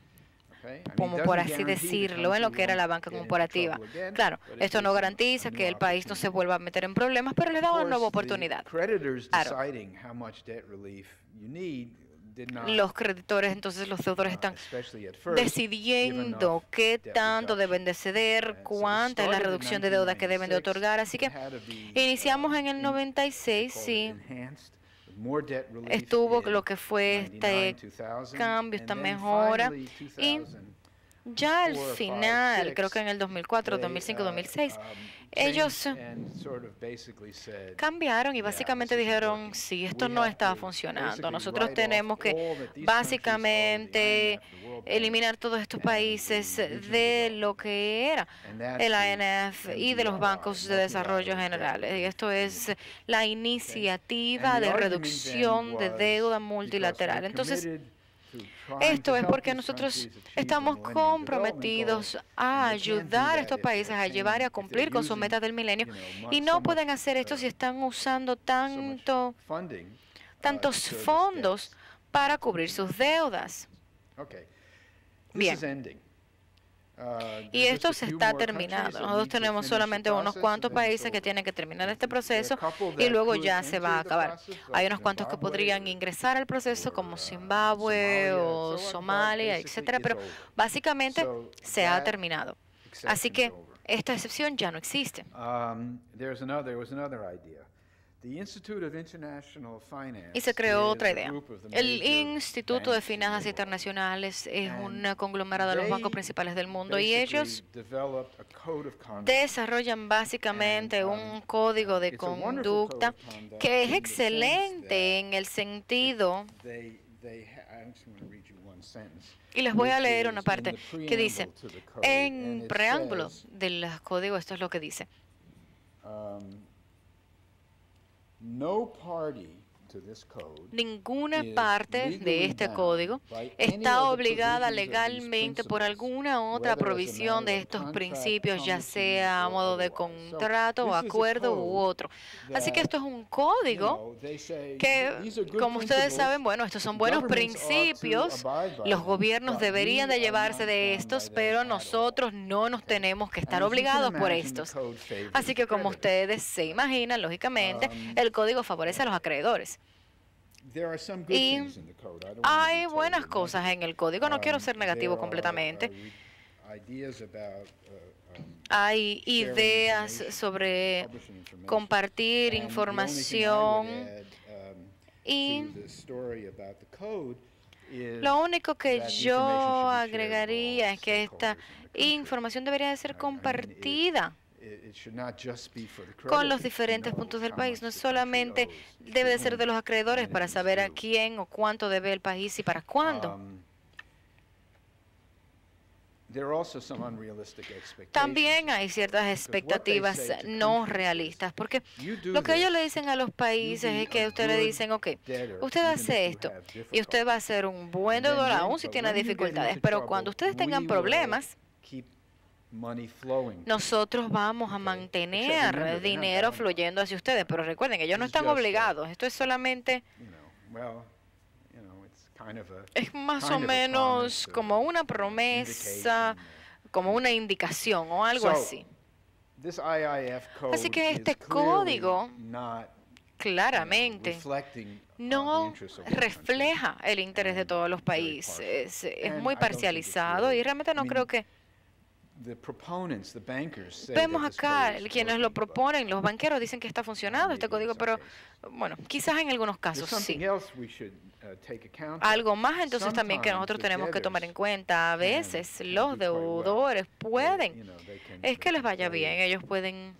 como por así decirlo, en lo que era la banca corporativa. Claro, esto no garantiza que el país no se vuelva a meter en problemas, pero le da una nueva oportunidad. Claro. los creditores, entonces los deudores están decidiendo qué tanto deben de ceder, cuánta es la reducción de deuda que deben de otorgar. Así que iniciamos en el 96, sí. Estuvo lo que fue este cambio, esta mejora, y ya al final, creo que en el 2004, 2005, 2006, ellos cambiaron y básicamente dijeron, sí, esto no estaba funcionando. Nosotros tenemos que básicamente eliminar todos estos países de lo que era el IMF y de los bancos de desarrollo generales. Y esto es la iniciativa de reducción de deuda multilateral. Entonces, esto es porque nosotros estamos comprometidos a ayudar a estos países a llevar y a cumplir con sus metas del milenio, y no pueden hacer esto si están usando tantos fondos para cubrir sus deudas. Bien. Y esto se está terminando. Nosotros tenemos solamente unos cuantos países que tienen que terminar este proceso y luego ya se va a acabar. Hay unos cuantos que podrían ingresar al proceso como Zimbabue o Somalia, etcétera, pero básicamente se ha terminado. Así que esta excepción ya no existe. Y se creó otra idea. El Instituto de Finanzas Internacionales es un conglomerado de los bancos principales del mundo y ellos desarrollan básicamente un código de conducta que es excelente en el sentido, y les voy a leer una parte que dice, en preámbulo del código, esto es lo que dice. Ninguna parte de este código está obligada legalmente por alguna otra provisión de estos principios, ya sea a modo de contrato o acuerdo u otro. Así que esto es un código que, como ustedes saben, bueno, estos son buenos principios. Los gobiernos deberían de llevarse de estos, pero nosotros no nos tenemos que estar obligados por estos. Así que, como ustedes se imaginan, lógicamente, el código favorece a los acreedores. Y hay buenas cosas en el código, no quiero ser negativo completamente. Hay ideas sobre compartir información y lo único que yo agregaría es que esta información debería de ser compartida con los diferentes puntos del país. No solamente debe de ser de los acreedores para saber a quién o cuánto debe el país y para cuándo. También hay ciertas expectativas no realistas, porque lo que ellos le dicen a los países es que usted le dicen, ok, usted hace esto y usted va a ser un buen deudor aún si tiene dificultades, pero cuando ustedes tengan problemas, nosotros vamos a mantener dinero fluyendo hacia ustedes, pero recuerden, ellos no están obligados. Esto es solamente, es más o menos como una promesa, como una indicación o algo así. Así que este código claramente no refleja el interés de todos los países. Es muy parcializado y realmente no creo que... Vemos acá, quienes lo proponen, los banqueros dicen que está funcionando este código, pero bueno, quizás en algunos casos sí. Algo más entonces también que nosotros tenemos que tomar en cuenta. A veces los deudores pueden, es que les vaya bien, ellos pueden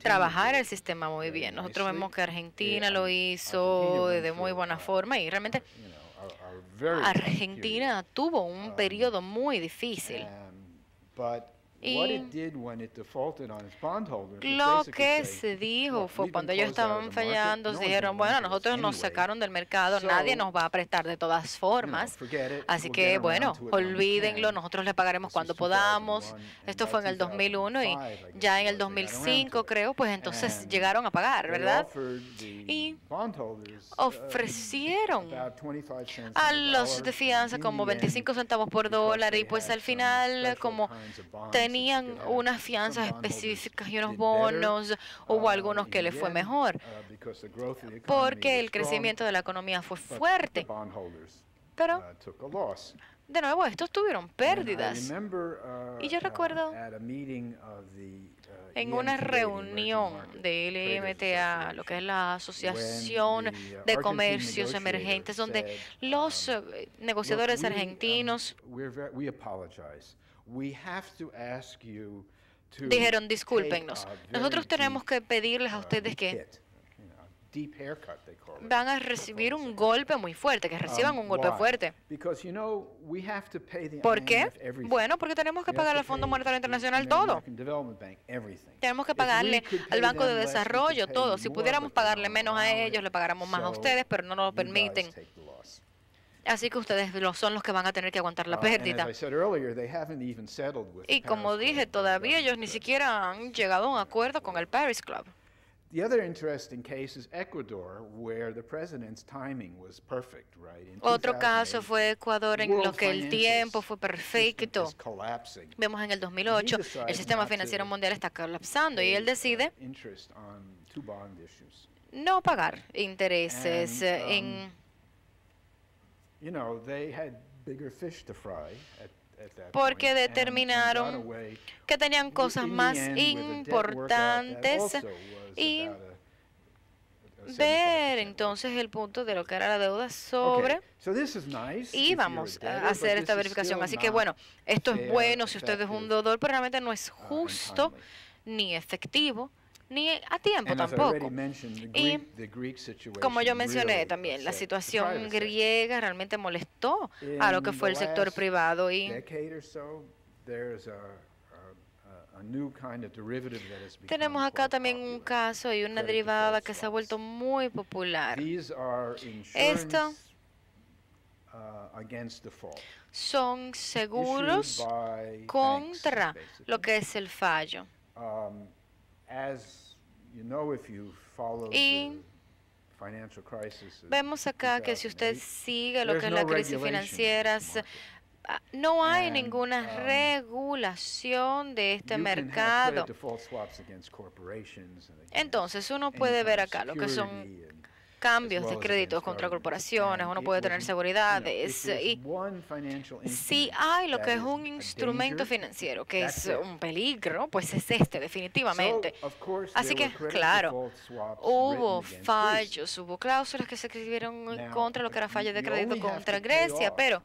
trabajar el sistema muy bien. Nosotros vemos que Argentina lo hizo de muy buena forma y realmente Argentina tuvo un periodo muy difícil. Y lo que se dijo fue cuando ellos estaban fallando, dijeron, bueno, nosotros nos sacaron del mercado, nadie nos va a prestar de todas formas, así que bueno, olvídenlo, nosotros le pagaremos cuando podamos. Esto fue en el 2001 y ya en el 2005 creo, pues entonces llegaron a pagar, ¿verdad? Y ofrecieron a los de fianza como 25 centavos por dólar y pues al final como tenían tenían unas fianzas específicas y unos bonos. Hubo algunos que les fue mejor, porque el crecimiento de la economía fue fuerte. Pero, de nuevo, estos tuvieron pérdidas. Y yo recuerdo en una reunión de LMTA, lo que es la Asociación de Comercios Emergentes, donde los negociadores argentinos dijeron, discúlpennos, nosotros tenemos que pedirles a ustedes que van a recibir un golpe muy fuerte, que reciban un golpe fuerte. ¿Por qué? Bueno, porque tenemos que pagar al Fondo Monetario Internacional todo. Tenemos que pagarle al Banco de Desarrollo todo. Si pudiéramos pagarle menos a ellos, le pagáramos más a ustedes, pero no nos lo permiten. Así que ustedes son los que van a tener que aguantar la pérdida. Y como dije, todavía ellos ni siquiera han llegado a un acuerdo con el Paris Club. The other interesting case is Ecuador, where the president's timing was perfect, right? Otro caso fue Ecuador, en lo que el tiempo fue perfecto. Vemos en el 2008, el sistema financiero mundial está colapsando y él decide no pagar intereses en... Porque determinaron que tenían cosas más importantes y ver entonces el punto de lo que era la deuda sobre, y vamos a hacer esta verificación. Así que bueno, esto es bueno si usted es un deudor, pero realmente no es justo ni efectivo ni a tiempo tampoco. Y como yo mencioné también, la situación griega realmente molestó a lo que fue el sector privado y tenemos acá también un caso y una derivada que se ha vuelto muy popular. Esto son seguros contra lo que es el fallo. Y vemos acá que si usted sigue lo que es la crisis financiera, no hay ninguna regulación de este mercado. Entonces uno puede ver acá lo que son cambios de créditos contra corporaciones, uno puede tener seguridades. Y si hay lo que es un instrumento financiero que es un peligro, pues es este definitivamente. Así que, claro, hubo fallos, hubo cláusulas que se escribieron contra lo que era fallo de crédito contra Grecia, pero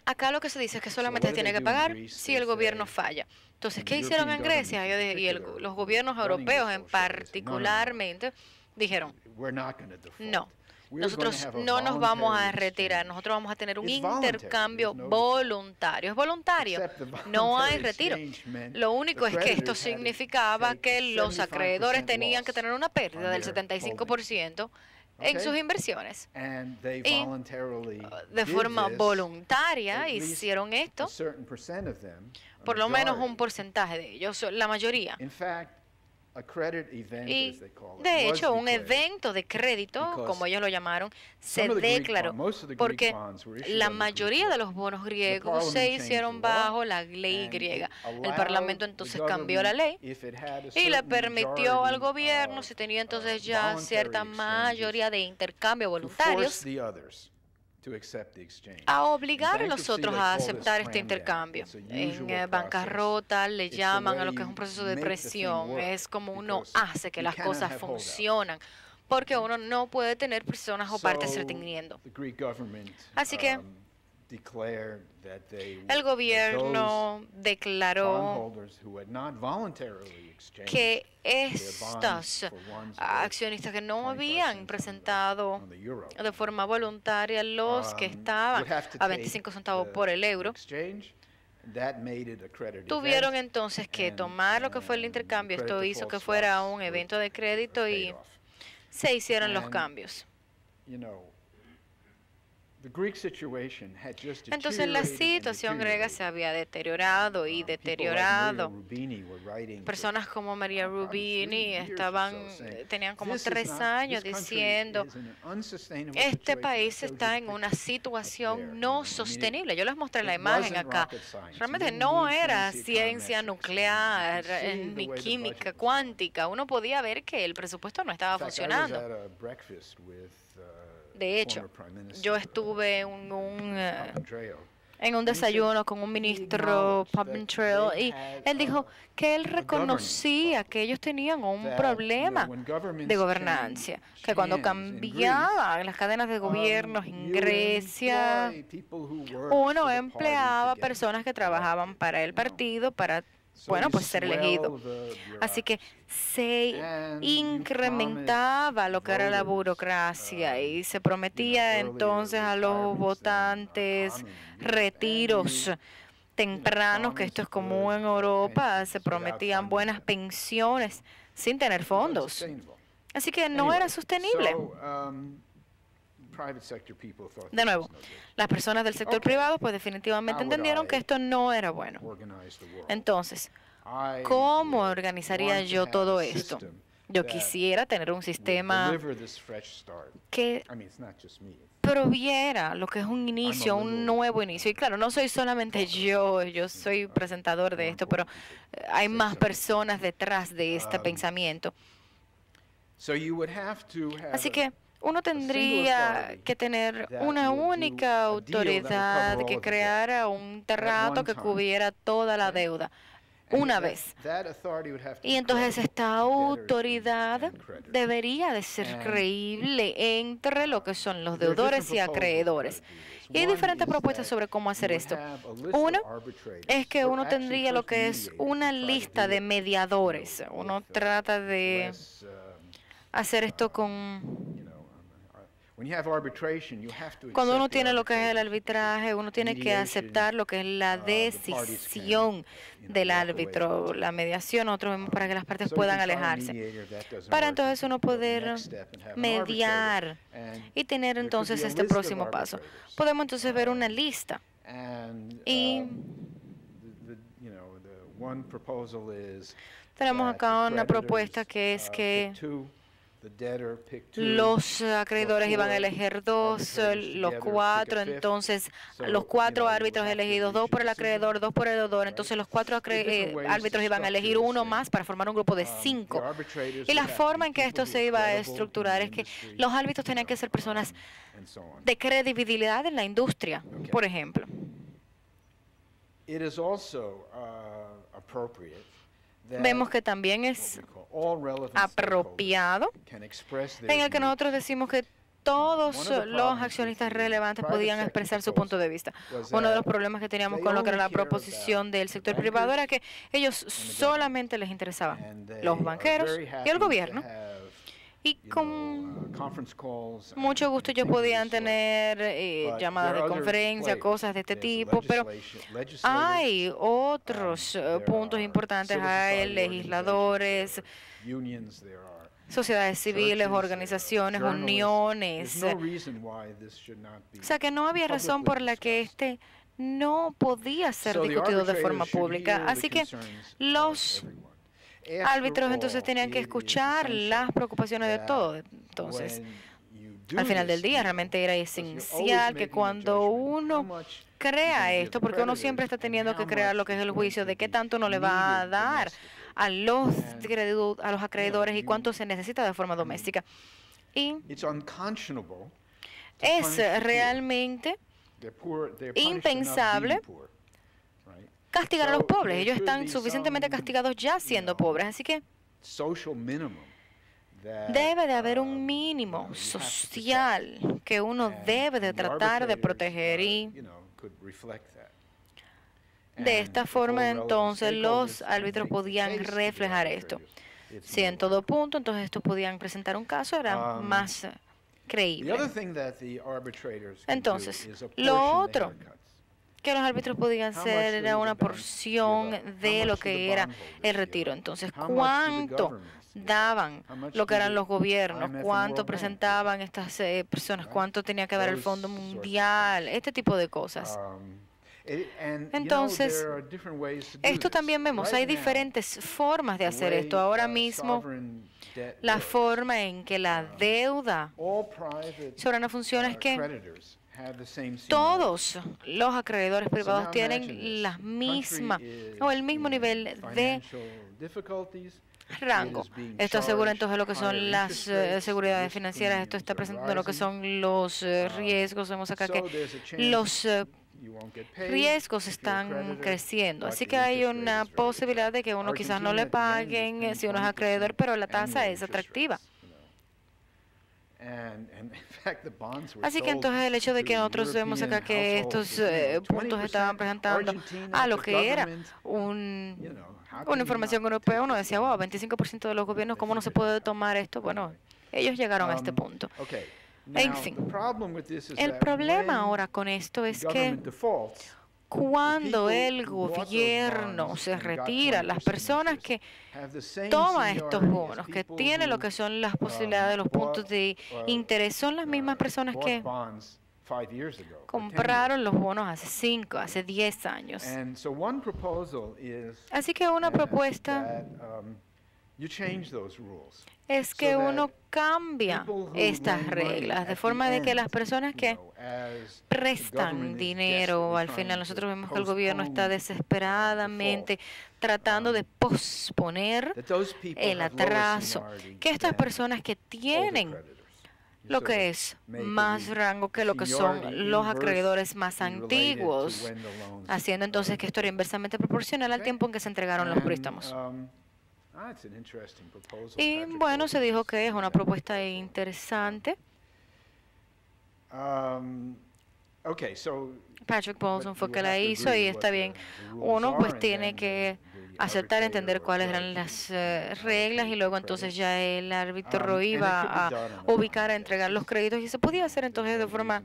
acá lo que se dice es que solamente se tiene que pagar si el gobierno falla. Entonces, ¿qué hicieron en Grecia? Y los gobiernos europeos en particularmente dijeron, no, nosotros no nos vamos a retirar, nosotros vamos a tener un intercambio voluntario. Es voluntario, no hay retiro. Lo único es que esto significaba que los acreedores tenían que tener una pérdida del 75% en sus inversiones. Y de forma voluntaria hicieron esto, por lo menos un porcentaje de ellos, la mayoría. Y de hecho, un evento de crédito, como ellos lo llamaron, se declaró porque la mayoría de los bonos griegos se hicieron bajo la ley griega. El Parlamento entonces cambió la ley y le permitió al gobierno, si tenía entonces ya cierta mayoría de intercambio voluntarios, a obligar a los otros a aceptar este intercambio. En bancarrota le llaman a lo que es un proceso de presión. Es como uno hace que las cosas funcionan, porque uno no puede tener personas o partes reteniendo. Así que el gobierno declaró que estos accionistas que no habían presentado de forma voluntaria los que estaban a 25 centavos por el euro, tuvieron entonces que tomar lo que fue el intercambio. Esto hizo que fuera un evento de crédito y se hicieron los cambios. Entonces la situación griega se había deteriorado y deteriorado. Personas como Maria Rubini tenían como 3 años diciendo, este país está en una situación no sostenible. Yo les mostré la imagen acá. Realmente no era ciencia nuclear ni química cuántica. Uno podía ver que el presupuesto no estaba funcionando. De hecho, yo estuve en un desayuno con un ministro, Papandreou, y él dijo que él reconocía que ellos tenían un problema de gobernanza, que cuando cambiaban las cadenas de gobiernos en Grecia, uno empleaba personas que trabajaban para el partido para pues ser elegido. Así que se incrementaba lo que era la burocracia y se prometía entonces a los votantes retiros tempranos, que esto es común en Europa, se prometían buenas pensiones sin tener fondos. Así que no era sostenible. De nuevo, las personas del sector privado pues definitivamente entendieron que esto no era bueno. Entonces, ¿cómo organizaría yo todo esto? Yo quisiera tener un sistema que proviera lo que es un inicio, un nuevo inicio. Y claro, no soy solamente yo soy presentador de esto, pero hay más personas detrás de este pensamiento. Así que uno tendría que tener una única autoridad que creara un trato que cubriera toda la deuda una vez. Y entonces esta autoridad debería de ser creíble entre lo que son los deudores y acreedores. Y hay diferentes propuestas sobre cómo hacer esto. Uno es que uno tendría lo que es una lista de mediadores. Uno trata de hacer esto con... Cuando uno tiene lo que es el arbitraje, uno tiene que aceptar lo que es la decisión del árbitro, la mediación, nosotros vemos para que las partes puedan alejarse. Para entonces uno poder mediar y tener entonces este próximo paso. Podemos entonces ver una lista. Y tenemos acá una propuesta que es que los acreedores iban a elegir 2, los 4, entonces los 4 árbitros elegidos, 2 por el acreedor, 2 por el deudor, entonces los 4 árbitros iban a elegir uno más para formar un grupo de 5. Y la forma en que esto se iba a estructurar es que los árbitros tenían que ser personas de credibilidad en la industria, por ejemplo. Vemos que también es apropiado en el que nosotros decimos que todos los accionistas relevantes podían expresar su punto de vista. Uno de los problemas que teníamos con lo que era la proposición del sector privado era que ellos solamente les interesaban los banqueros y el gobierno. Y con mucho gusto ellos podían tener llamadas de conferencia, cosas de este tipo, pero hay otros puntos importantes. Hay legisladores, sociedades civiles, organizaciones, uniones. O sea que no había razón por la que este no podía ser discutido de forma pública. Así que los árbitros entonces tenían que escuchar las preocupaciones de todos. Entonces, al final del día realmente era esencial que cuando uno crea esto, porque uno siempre está teniendo que crear lo que es el juicio de qué tanto uno le va a dar a los acreedores y cuánto se necesita de forma doméstica. Y es realmente impensable castigar a los pobres. Ellos están suficientemente castigados ya siendo pobres, así que debe de haber un mínimo social que uno debe de tratar de proteger y de esta forma entonces los árbitros podían reflejar esto. Si en todo punto entonces estos podían presentar un caso, era más creíble. Entonces, lo otro que los árbitros podían hacer era una porción de lo que era el retiro. Entonces, ¿cuánto daban lo que eran los gobiernos, cuánto presentaban estas personas, cuánto tenía que dar el Fondo Mundial, este tipo de cosas. Entonces, esto también vemos, hay diferentes formas de hacer esto. Ahora mismo, la forma en que la deuda soberana funciona es que todos los acreedores privados tienen la misma o el mismo nivel de rango. Esto asegura entonces lo que son las seguridades financieras, esto está presentando lo que son los riesgos. Vemos acá que los riesgos están creciendo, así que hay una posibilidad de que uno quizás no le paguen si uno es acreedor, pero la tasa es atractiva. Así que entonces el hecho de que nosotros vemos acá que estos puntos estaban presentando a lo que era una información europea, uno decía, wow, 25% de los gobiernos, ¿cómo no se puede tomar esto? Bueno, ellos llegaron a este punto. En fin, el problema ahora con esto es que cuando el gobierno se retira, las personas que toman estos bonos, que tienen lo que son las posibilidades de los puntos de interés, son las mismas personas que compraron los bonos hace 5, hace 10 años. Así que una propuesta es que uno cambia estas reglas de forma de que las personas que prestan dinero, al final nosotros vemos que el gobierno está desesperadamente tratando de posponer el atraso, que estas personas que tienen lo que es más rango que lo que son los acreedores más antiguos, haciendo entonces que esto era inversamente proporcional al tiempo en que se entregaron los préstamos. Y bueno, se dijo que es una propuesta interesante. Patrick Paulson fue que la hizo y está bien. Uno pues tiene que aceptar, entender cuáles eran las reglas y luego entonces ya el árbitro iba a ubicar, a entregar los créditos y se podía hacer entonces de forma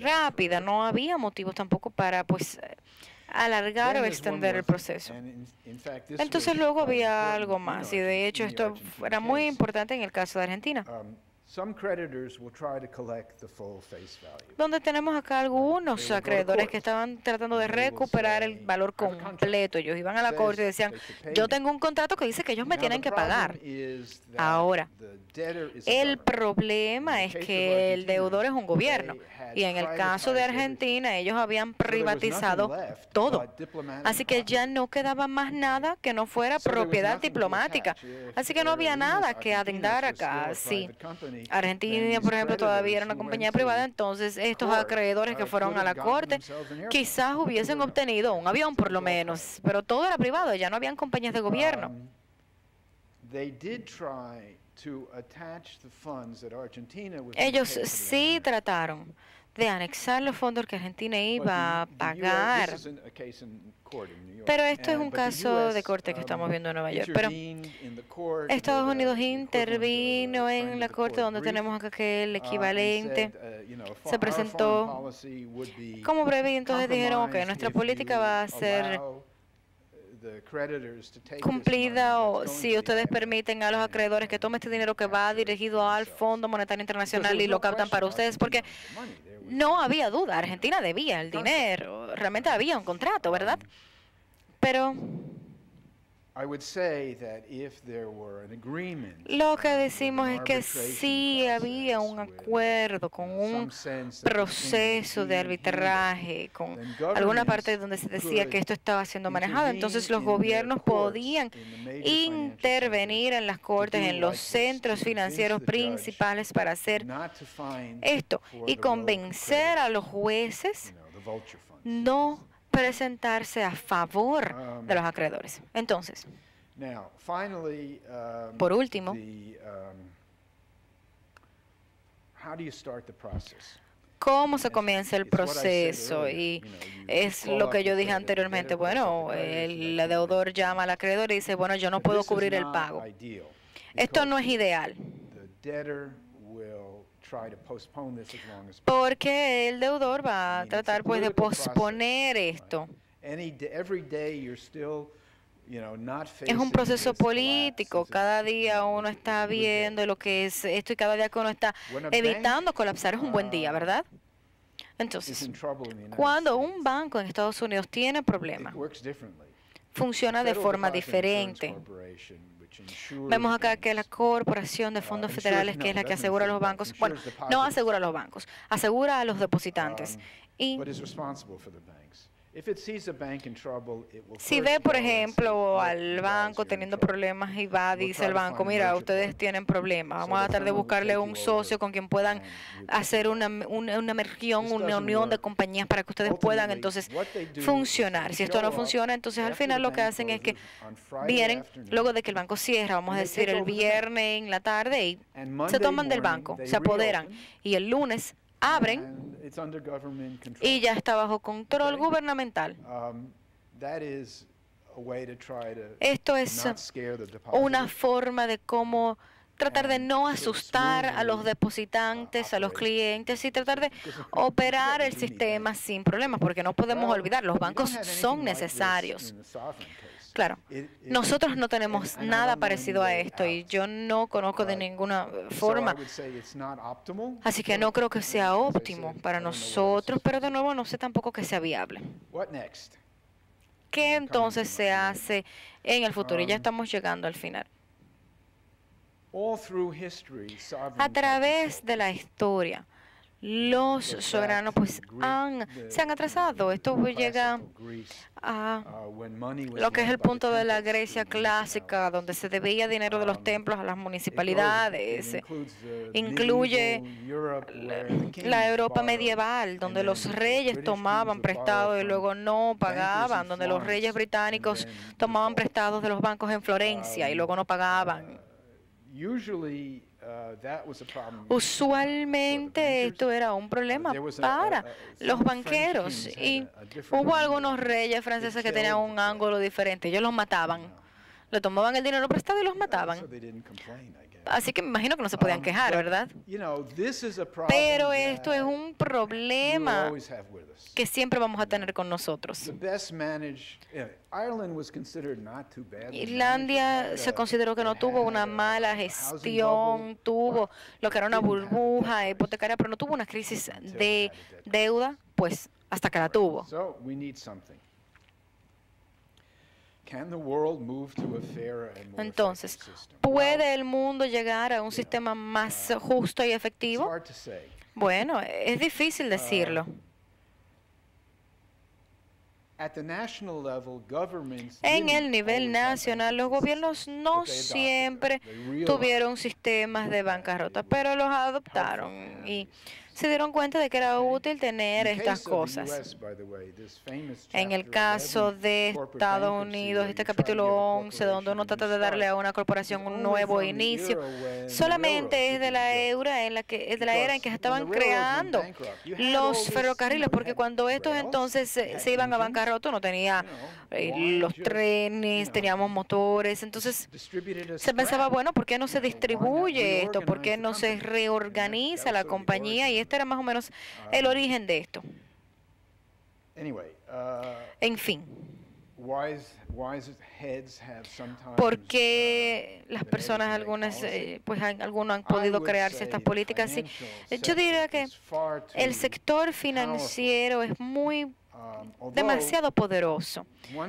rápida. No había motivos tampoco para pues alargar o extender el proceso. Entonces luego había algo más y de hecho esto era muy importante en el caso de Argentina, donde tenemos acá algunos acreedores que estaban tratando de recuperar el valor completo. Ellos iban a la corte y decían, yo tengo un contrato que dice que ellos me tienen que pagar. Ahora, el problema es que el deudor es un gobierno y en el caso de Argentina ellos habían privatizado todo. Así que ya no quedaba más nada que no fuera propiedad diplomática. Así que no había nada que adendar acá. Sí. Argentina, por ejemplo, todavía era una compañía privada, entonces estos acreedores que fueron a la corte quizás hubiesen obtenido un avión por lo menos, pero todo era privado, ya no habían compañías de gobierno. Ellos sí trataron de anexar los fondos que Argentina iba a pagar. Pero esto es un caso de corte que estamos viendo en Nueva York. Pero Estados Unidos intervino en la corte donde tenemos acá que el equivalente se presentó como breve y entonces dijeron, ok, nuestra política va a ser cumplida o si ustedes permiten a los acreedores que tomen este dinero que va dirigido al Fondo Monetario Internacional y lo captan para ustedes, porque no había duda, Argentina debía el dinero, realmente había un contrato, ¿verdad? Pero lo que decimos es que sí había un acuerdo con un proceso de arbitraje, con alguna parte donde se decía que esto estaba siendo manejado. Entonces los gobiernos podían intervenir en las cortes, en los centros financieros principales para hacer esto y convencer a los jueces no presentarse a favor de los acreedores. Entonces, por último, ¿cómo se comienza el proceso? Y es lo que yo dije anteriormente. Bueno, el deudor llama al acreedor y dice, bueno, yo no puedo cubrir el pago. Esto no es ideal, porque el deudor va a tratar pues de posponer esto. Es un proceso político. Cada día uno está viendo lo que es esto y cada día que uno está evitando colapsar es un buen día, ¿verdad? Entonces, cuando un banco en Estados Unidos tiene problemas, funciona de forma diferente. Vemos acá que la Corporación de Fondos Federales, que es la que asegura a los bancos, bueno, no asegura a los bancos, asegura a los depositantes. Y si ve, por ejemplo, al banco teniendo problemas y va, dice el banco, mira, ustedes tienen problemas, vamos a tratar de buscarle un socio con quien puedan hacer una mergión, una unión de compañías para que ustedes puedan entonces funcionar. Si esto no funciona, entonces al final lo que hacen es que vienen, luego de que el banco cierra, vamos a decir el viernes en la tarde, y se toman del banco, se apoderan, y el lunes abren y ya está bajo control gubernamental. Esto es una forma de cómo tratar de no asustar a los depositantes, a los clientes y tratar de operar el sistema sin problemas, porque no podemos olvidar, los bancos son necesarios. Claro, nosotros no tenemos nada parecido a esto y yo no conozco de ninguna forma. Así que no creo que sea óptimo para nosotros, pero de nuevo no sé tampoco que sea viable. ¿Qué entonces se hace en el futuro? Y ya estamos llegando al final. A través de la historia, los soberanos pues se han atrasado. Esto llega a lo que es el punto de la Grecia clásica, donde se debía dinero de los templos a las municipalidades. Incluye la Europa medieval, donde los reyes tomaban prestado y luego no pagaban, donde los reyes británicos tomaban prestados de los bancos en Florencia y luego no pagaban. Usualmente esto era un problema para los banqueros y hubo algunos reyes franceses que tenían un ángulo diferente. Ellos los mataban, le tomaban el dinero prestado y los mataban. Así que me imagino que no se podían quejar, ¿verdad? Pero esto es un problema que siempre vamos a tener con nosotros. Irlanda se consideró que no tuvo una mala gestión, tuvo lo que era una burbuja hipotecaria, pero no tuvo una crisis de deuda, pues hasta que la tuvo. Entonces, ¿puede el mundo llegar a un sistema más justo y efectivo? Bueno, es difícil decirlo. En el nivel nacional, los gobiernos no siempre tuvieron sistemas de bancarrota, pero los adoptaron y se dieron cuenta de que era útil tener estas cosas. En el caso de Estados Unidos, este capítulo 11, donde uno trata de darle a una corporación un nuevo inicio, solamente es de la era en que se estaban creando los ferrocarriles, porque cuando estos entonces se iban a bancarrota, no tenía los trenes, teníamos motores, entonces se pensaba, bueno, ¿por qué no se distribuye esto? ¿Por qué no se reorganiza la compañía? Y este era más o menos el origen de esto. En fin, porque las personas, algunos han podido crearse estas políticas. Sí, yo diría que el sector financiero es demasiado poderoso,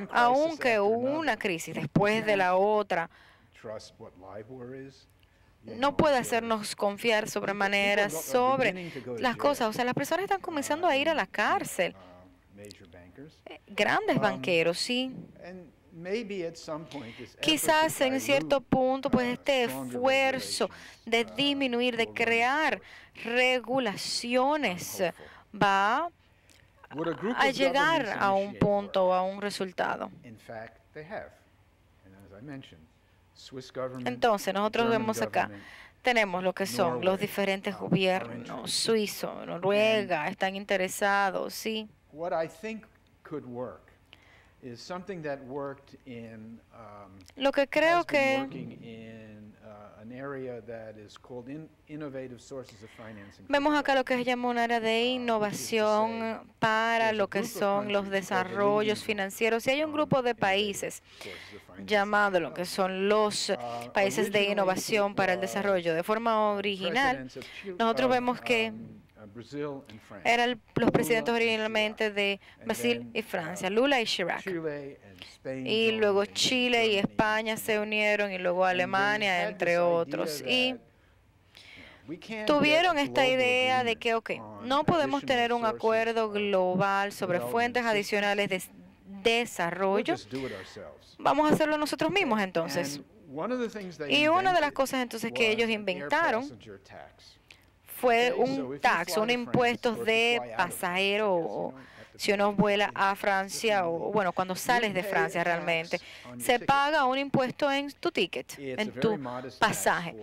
aunque hubo una crisis después de la otra. No puede hacernos confiar sobremanera sobre las cosas. O sea, las personas están comenzando a ir a la cárcel. Grandes banqueros, sí. Quizás en cierto punto, pues este esfuerzo de disminuir, de crear regulaciones, va a llegar a un punto, a un resultado. Entonces, nosotros vemos acá, tenemos lo que son los diferentes gobiernos, Suizo, Noruega, están interesados, sí. is something that worked in, Lo que creo has been que working in an area that is called innovative sources of financing. vemos acá lo que se llama un área de innovación para lo que son los desarrollos financieros. Y hay un grupo de países llamado lo que son los países de innovación para el desarrollo. De forma original, nosotros vemos que eran los presidentes originalmente de Brasil y Francia, Lula y Chirac. Y luego Chile y España se unieron y luego Alemania, entre otros. Y tuvieron esta idea de que, no podemos tener un acuerdo global sobre fuentes adicionales de desarrollo. Vamos a hacerlo nosotros mismos entonces. Y una de las cosas entonces que ellos inventaron fue un tax, un impuesto de pasajero, o si uno vuela a Francia, o bueno, cuando sales de Francia realmente, se paga un impuesto en tu ticket, en tu pasaje.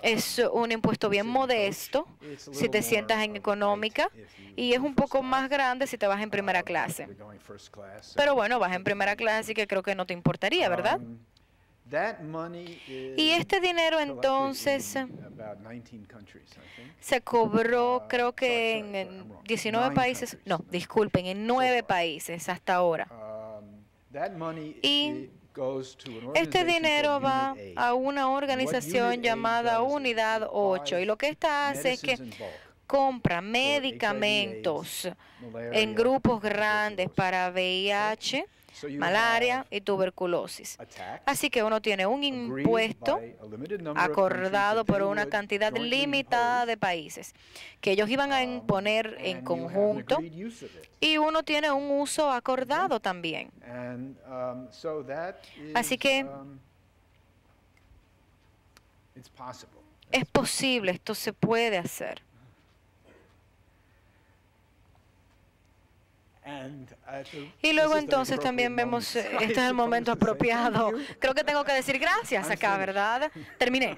Es un impuesto bien modesto si te sientas en económica y es un poco más grande si te vas en primera clase. Pero bueno, vas en primera clase, así que creo que no te importaría, ¿verdad? Y este dinero entonces se cobró, creo que en 19 países, no, disculpen, en 9 países hasta ahora. Y este dinero va a una organización llamada Unidad 8 y lo que esta hace es que compra medicamentos en grupos grandes para VIH, malaria y tuberculosis. Así que uno tiene un impuesto acordado por una cantidad limitada de países que ellos iban a imponer en conjunto y uno tiene un uso acordado también. Así que es posible, esto se puede hacer. Y luego entonces también vemos, este es el momento apropiado. Creo que tengo que decir gracias acá, ¿verdad? Terminé.